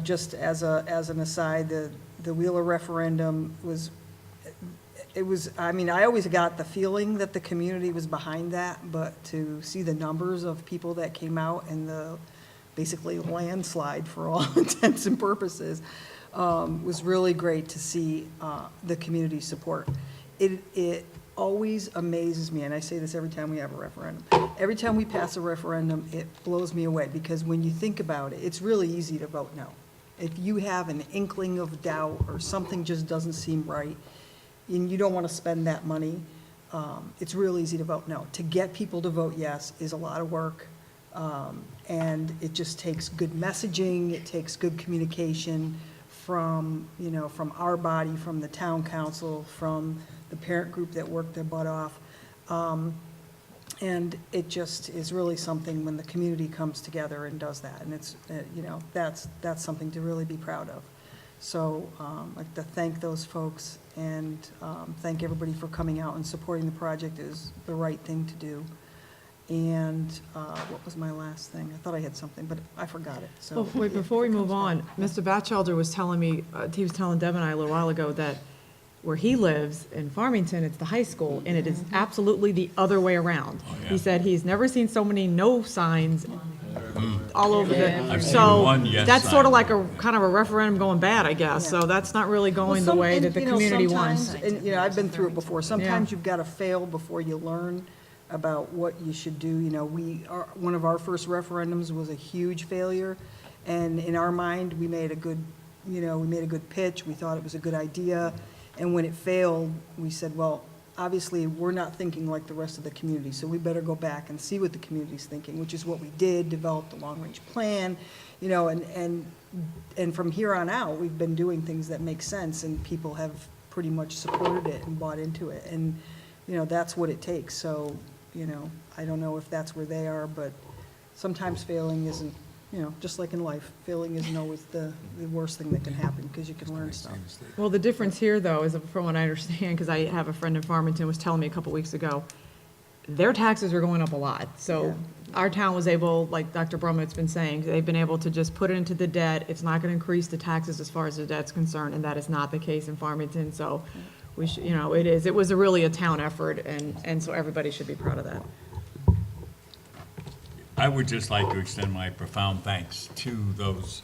just as an aside, the Wheeler referendum I always got the feeling that the community was behind that, but to see the numbers of people that came out and the basically landslide for all intents and purposes was really great to see the community support. It always amazes me, and I say this every time we have a referendum. Every time we pass a referendum, it blows me away, because when you think about it, it's really easy to vote no. If you have an inkling of doubt or something just doesn't seem right, and you don't want to spend that money, it's real easy to vote no. To get people to vote yes is a lot of work, and it just takes good messaging, it takes good communication from our body, from the town council, from the parent group that worked their butt off. And it just is really something when the community comes together and does that. And it's, that's something to really be proud of. So I'd like to thank those folks and thank everybody for coming out and supporting the project. Is the right thing to do. And what was my last thing? I thought I had something, but I forgot it. So Well, wait, before we move on, Mr. Batchelder was telling me, he was telling Deb and I a little while ago that where he lives in Farmington, it's the high school, and it is absolutely the other way around. He said he's never seen so many no signs all over I've the, seen so one yes that's sign. sort of like a kind of a referendum going bad, I guess. So that's not really going the way that the community wants. And, I've been through it before. Sometimes you've got to fail before you learn about what you should do. One of our first referendums was a huge failure, and in our mind, we made a good pitch. We thought it was a good idea, and when it failed, we said, well, obviously, we're not thinking like the rest of the community, so we better go back and see what the community's thinking, which is what we did, developed a long-range plan, and from here on out, we've been doing things that make sense, and people have pretty much supported it and bought into it, and, that's what it takes. So, I don't know if that's where they are, but sometimes failing isn't, just like in life, failing isn't always the worst thing that can happen, because you can learn stuff. Well, the difference here, though, is from what I understand, because I have a friend in Farmington was telling me a couple weeks ago, their taxes are going up a lot. So our town was able, like Dr. Brumit's been saying, they've been able to just put it into the debt. It's not going to increase the taxes as far as the debt's concerned, and that is not the case in Farmington. So we should, you know, it was really a town effort, and so everybody should be proud of that. I would just like to extend my profound thanks to those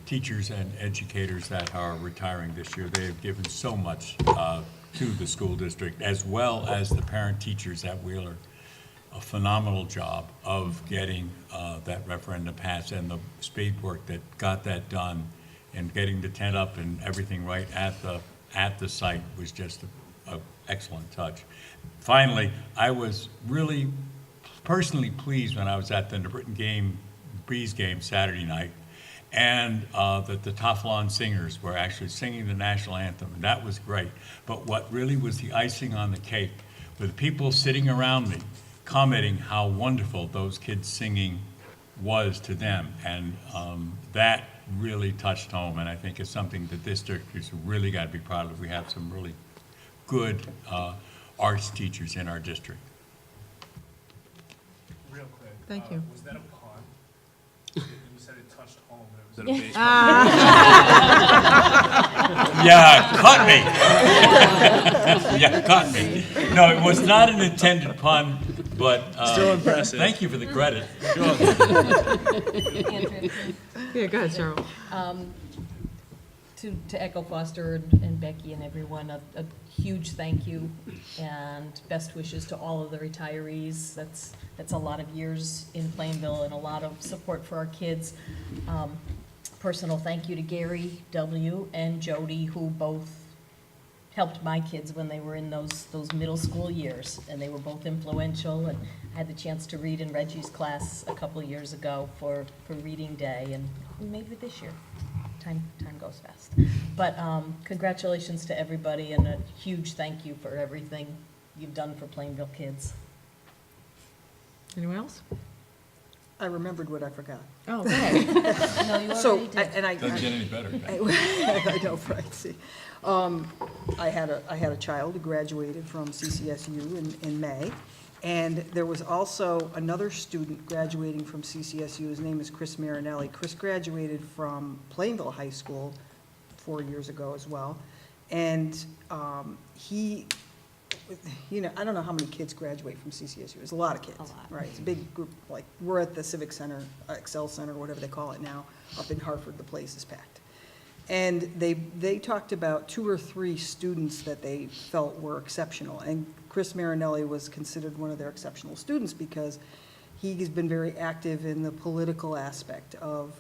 teachers and educators that are retiring this year. They have given so much to the school district, as well as the parent teachers at Wheeler. A phenomenal job of getting that referendum passed, and the speed work that got that done, and getting the tent up and everything right at the site was just an excellent touch. Finally, I was really personally pleased when I was at the Britain Breeze game Saturday night, and that the Taflon singers were actually singing the national anthem, and that was great. But what really was the icing on the cake were the people sitting around me commenting how wonderful those kids singing was to them, and that really touched home, and I think it's something the district has really got to be proud of. We have some really good arts teachers in our district. Real quick. Thank you. Was that a pun? You said it touched home, but it was at a baseball. Yeah, caught me. Yeah, caught me. No, it was not an intended pun, but Still impressive. Thank you for the credit. Yeah, go ahead, Cheryl. To echo Foster and Becky and everyone, a huge thank you and best wishes to all of the retirees. That's a lot of years in Plainville and a lot of support for our kids. Personal thank you to Gary W. and Jody, who both helped my kids when they were in those middle school years, and they were both influential. And I had the chance to read in Reggie's class a couple of years ago for reading day, and maybe this year. Time goes fast. But congratulations to everybody, and a huge thank you for everything you've done for Plainville kids. Anyone else? I remembered what I forgot. Oh, go ahead. No, you So, already did. Doesn't get any better. I know, right, see. I had a child who graduated from CCSU in May, and there was also another student graduating from CCSU. His name is Chris Marinelli. Chris graduated from Plainville High School 4 years ago as well, and he, you know, I don't know how many kids graduate from CCSU. It's a lot of kids. A lot. Right, it's a big group. Like, we're at the Civic Center, Excel Center, whatever they call it now, up in Hartford. The place is packed. And they talked about 2 or 3 students that they felt were exceptional. And Chris Marinelli was considered one of their exceptional students because he's been very active in the political aspect of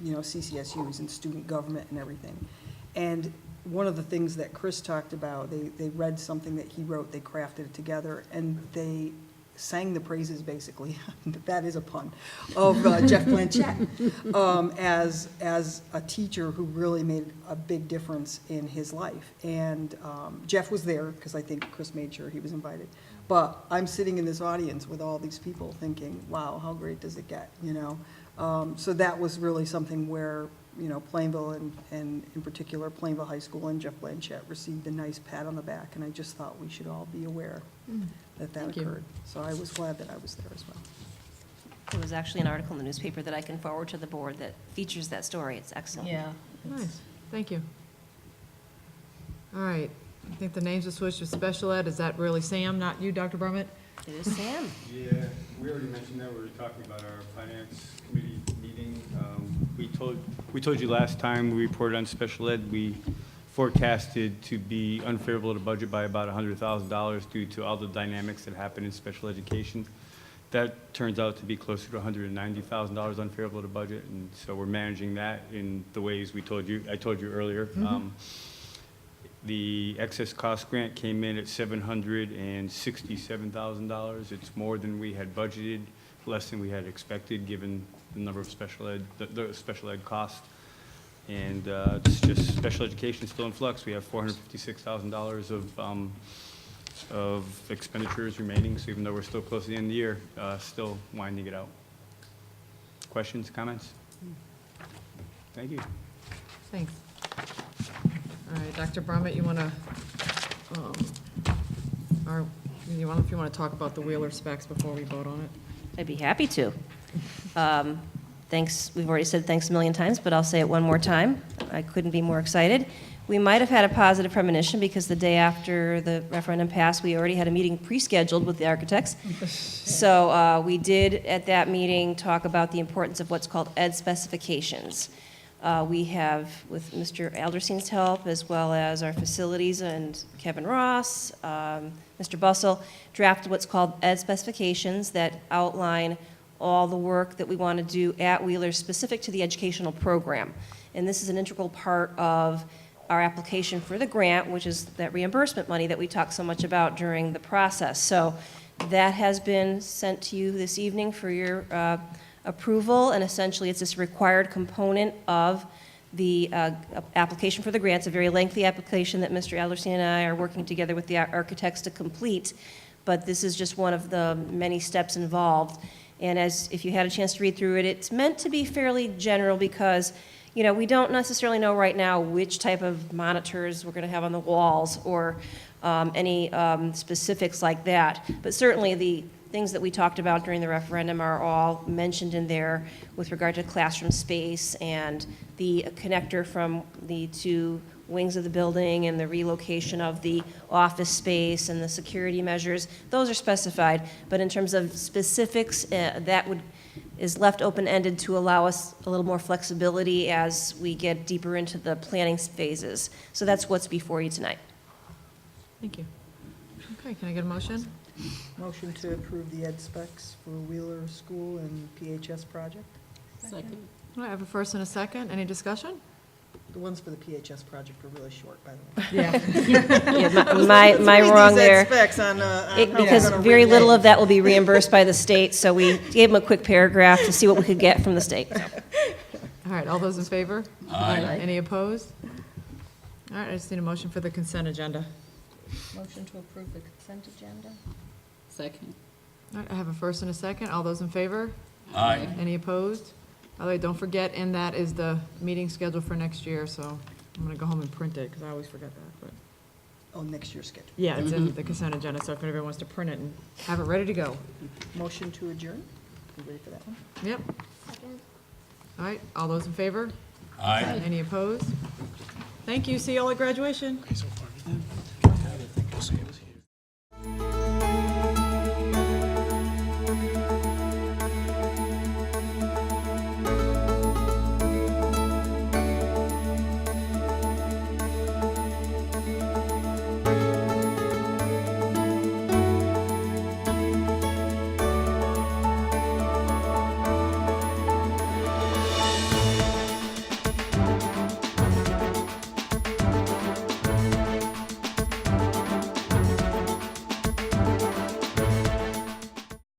CCSUs and student government and everything. And one of the things that Chris talked about, they read something that he wrote, they crafted it together, and they sang the praises, basically, that is a pun, of Jeff Blanchett as a teacher who really made a big difference in his life. And Jeff was there, because I think Chris made sure he was invited. But I'm sitting in this audience with all these people thinking, wow, how great does it get, you know? So that was really something where, you know, Plainville and in particular Plainville High School and Jeff Blanchett received a nice pat on the back, and I just thought we should all be aware that Thank you. occurred. So I was glad that I was there as well. There was actually an article in the newspaper that I can forward to the board that features that story. It's excellent. Yeah. Nice, thank you. All right, I think the names have switched with special ed. Is that really Sam, not you, Dr. Brummett? It is Sam. Yeah, we already mentioned that. We were talking about our finance committee meeting. We told you last time we reported on special ed, we forecasted to be unfavorable to budget by about $100,000 due to all the dynamics that happen in special education. That turns out to be closer to $190,000 unfavorable to budget, and so we're managing that in the ways I told you earlier. The excess cost grant came in at $767,000. It's more than we had budgeted, less than we had expected, given the number of special ed, the special ed costs. And it's just special education is still in flux. We have $456,000 of expenditures remaining, so even though we're still close to the end of the year, still winding it out. Questions, comments? Thank you. Thanks. All right, Dr. Brummett, you want to, if you want to talk about the Wheeler specs before we vote on it? I'd be happy to. Thanks, we've already said thanks a million times, but I'll say it one more time. I couldn't be more excited. We might have had a positive premonition because the day after the referendum passed, we already had a meeting pre-scheduled with the architects. So we did, at that meeting, talk about the importance of what's called ED specifications. We have, with Mr. Alderstein's help, as well as our facilities and Kevin Ross, Mr. Bussell, drafted what's called ED specifications that outline all the work that we want to do at Wheeler specific to the educational program. And this is an integral part of our application for the grant, which is that reimbursement money that we talked so much about during the process. So that has been sent to you this evening for your approval, and essentially it's this required component of the application for the grant. It's a very lengthy application that Mr. Alderstein and I are working together with the architects to complete, but this is just one of the many steps involved. And as if you had a chance to read through it, it's meant to be fairly general because, you know, we don't necessarily know right now which type of monitors we're going to have on the walls or any specifics like that, but certainly the things that we talked about during the referendum are all mentioned in there with regard to classroom space and the connector from the two wings of the building and the relocation of the office space and the security measures. Those are specified, but in terms of specifics, is left open-ended to allow us a little more flexibility as we get deeper into the planning phases. So that's what's before you tonight. Thank you. Okay, can I get a motion? Motion to approve the ed specs for Wheeler School and PHS project. Second. All right, I have a first and a second. Any discussion? The ones for the PHS project are really short, by the way. Yeah, my wrong there. Specs on Because very little of that will be reimbursed by the state, so we gave them a quick paragraph to see what we could get from the state. So. All right, all those in favor? Aye. Any opposed? All right, I just need a motion for the consent agenda. Motion to approve the consent agenda. Second. All right, I have a first and a second. All those in favor? Aye. Any opposed? By the way, don't forget, in that is the meeting schedule for next year, so I'm going to go home and print it, because I always forget that. But Oh, next year's schedule. yeah, it's in the consent agenda, so if anybody wants to print it and have it ready to go. Motion to adjourn. You ready for that one? Yep. All right, all those in favor? Aye. Any opposed? Thank you. See you all at graduation.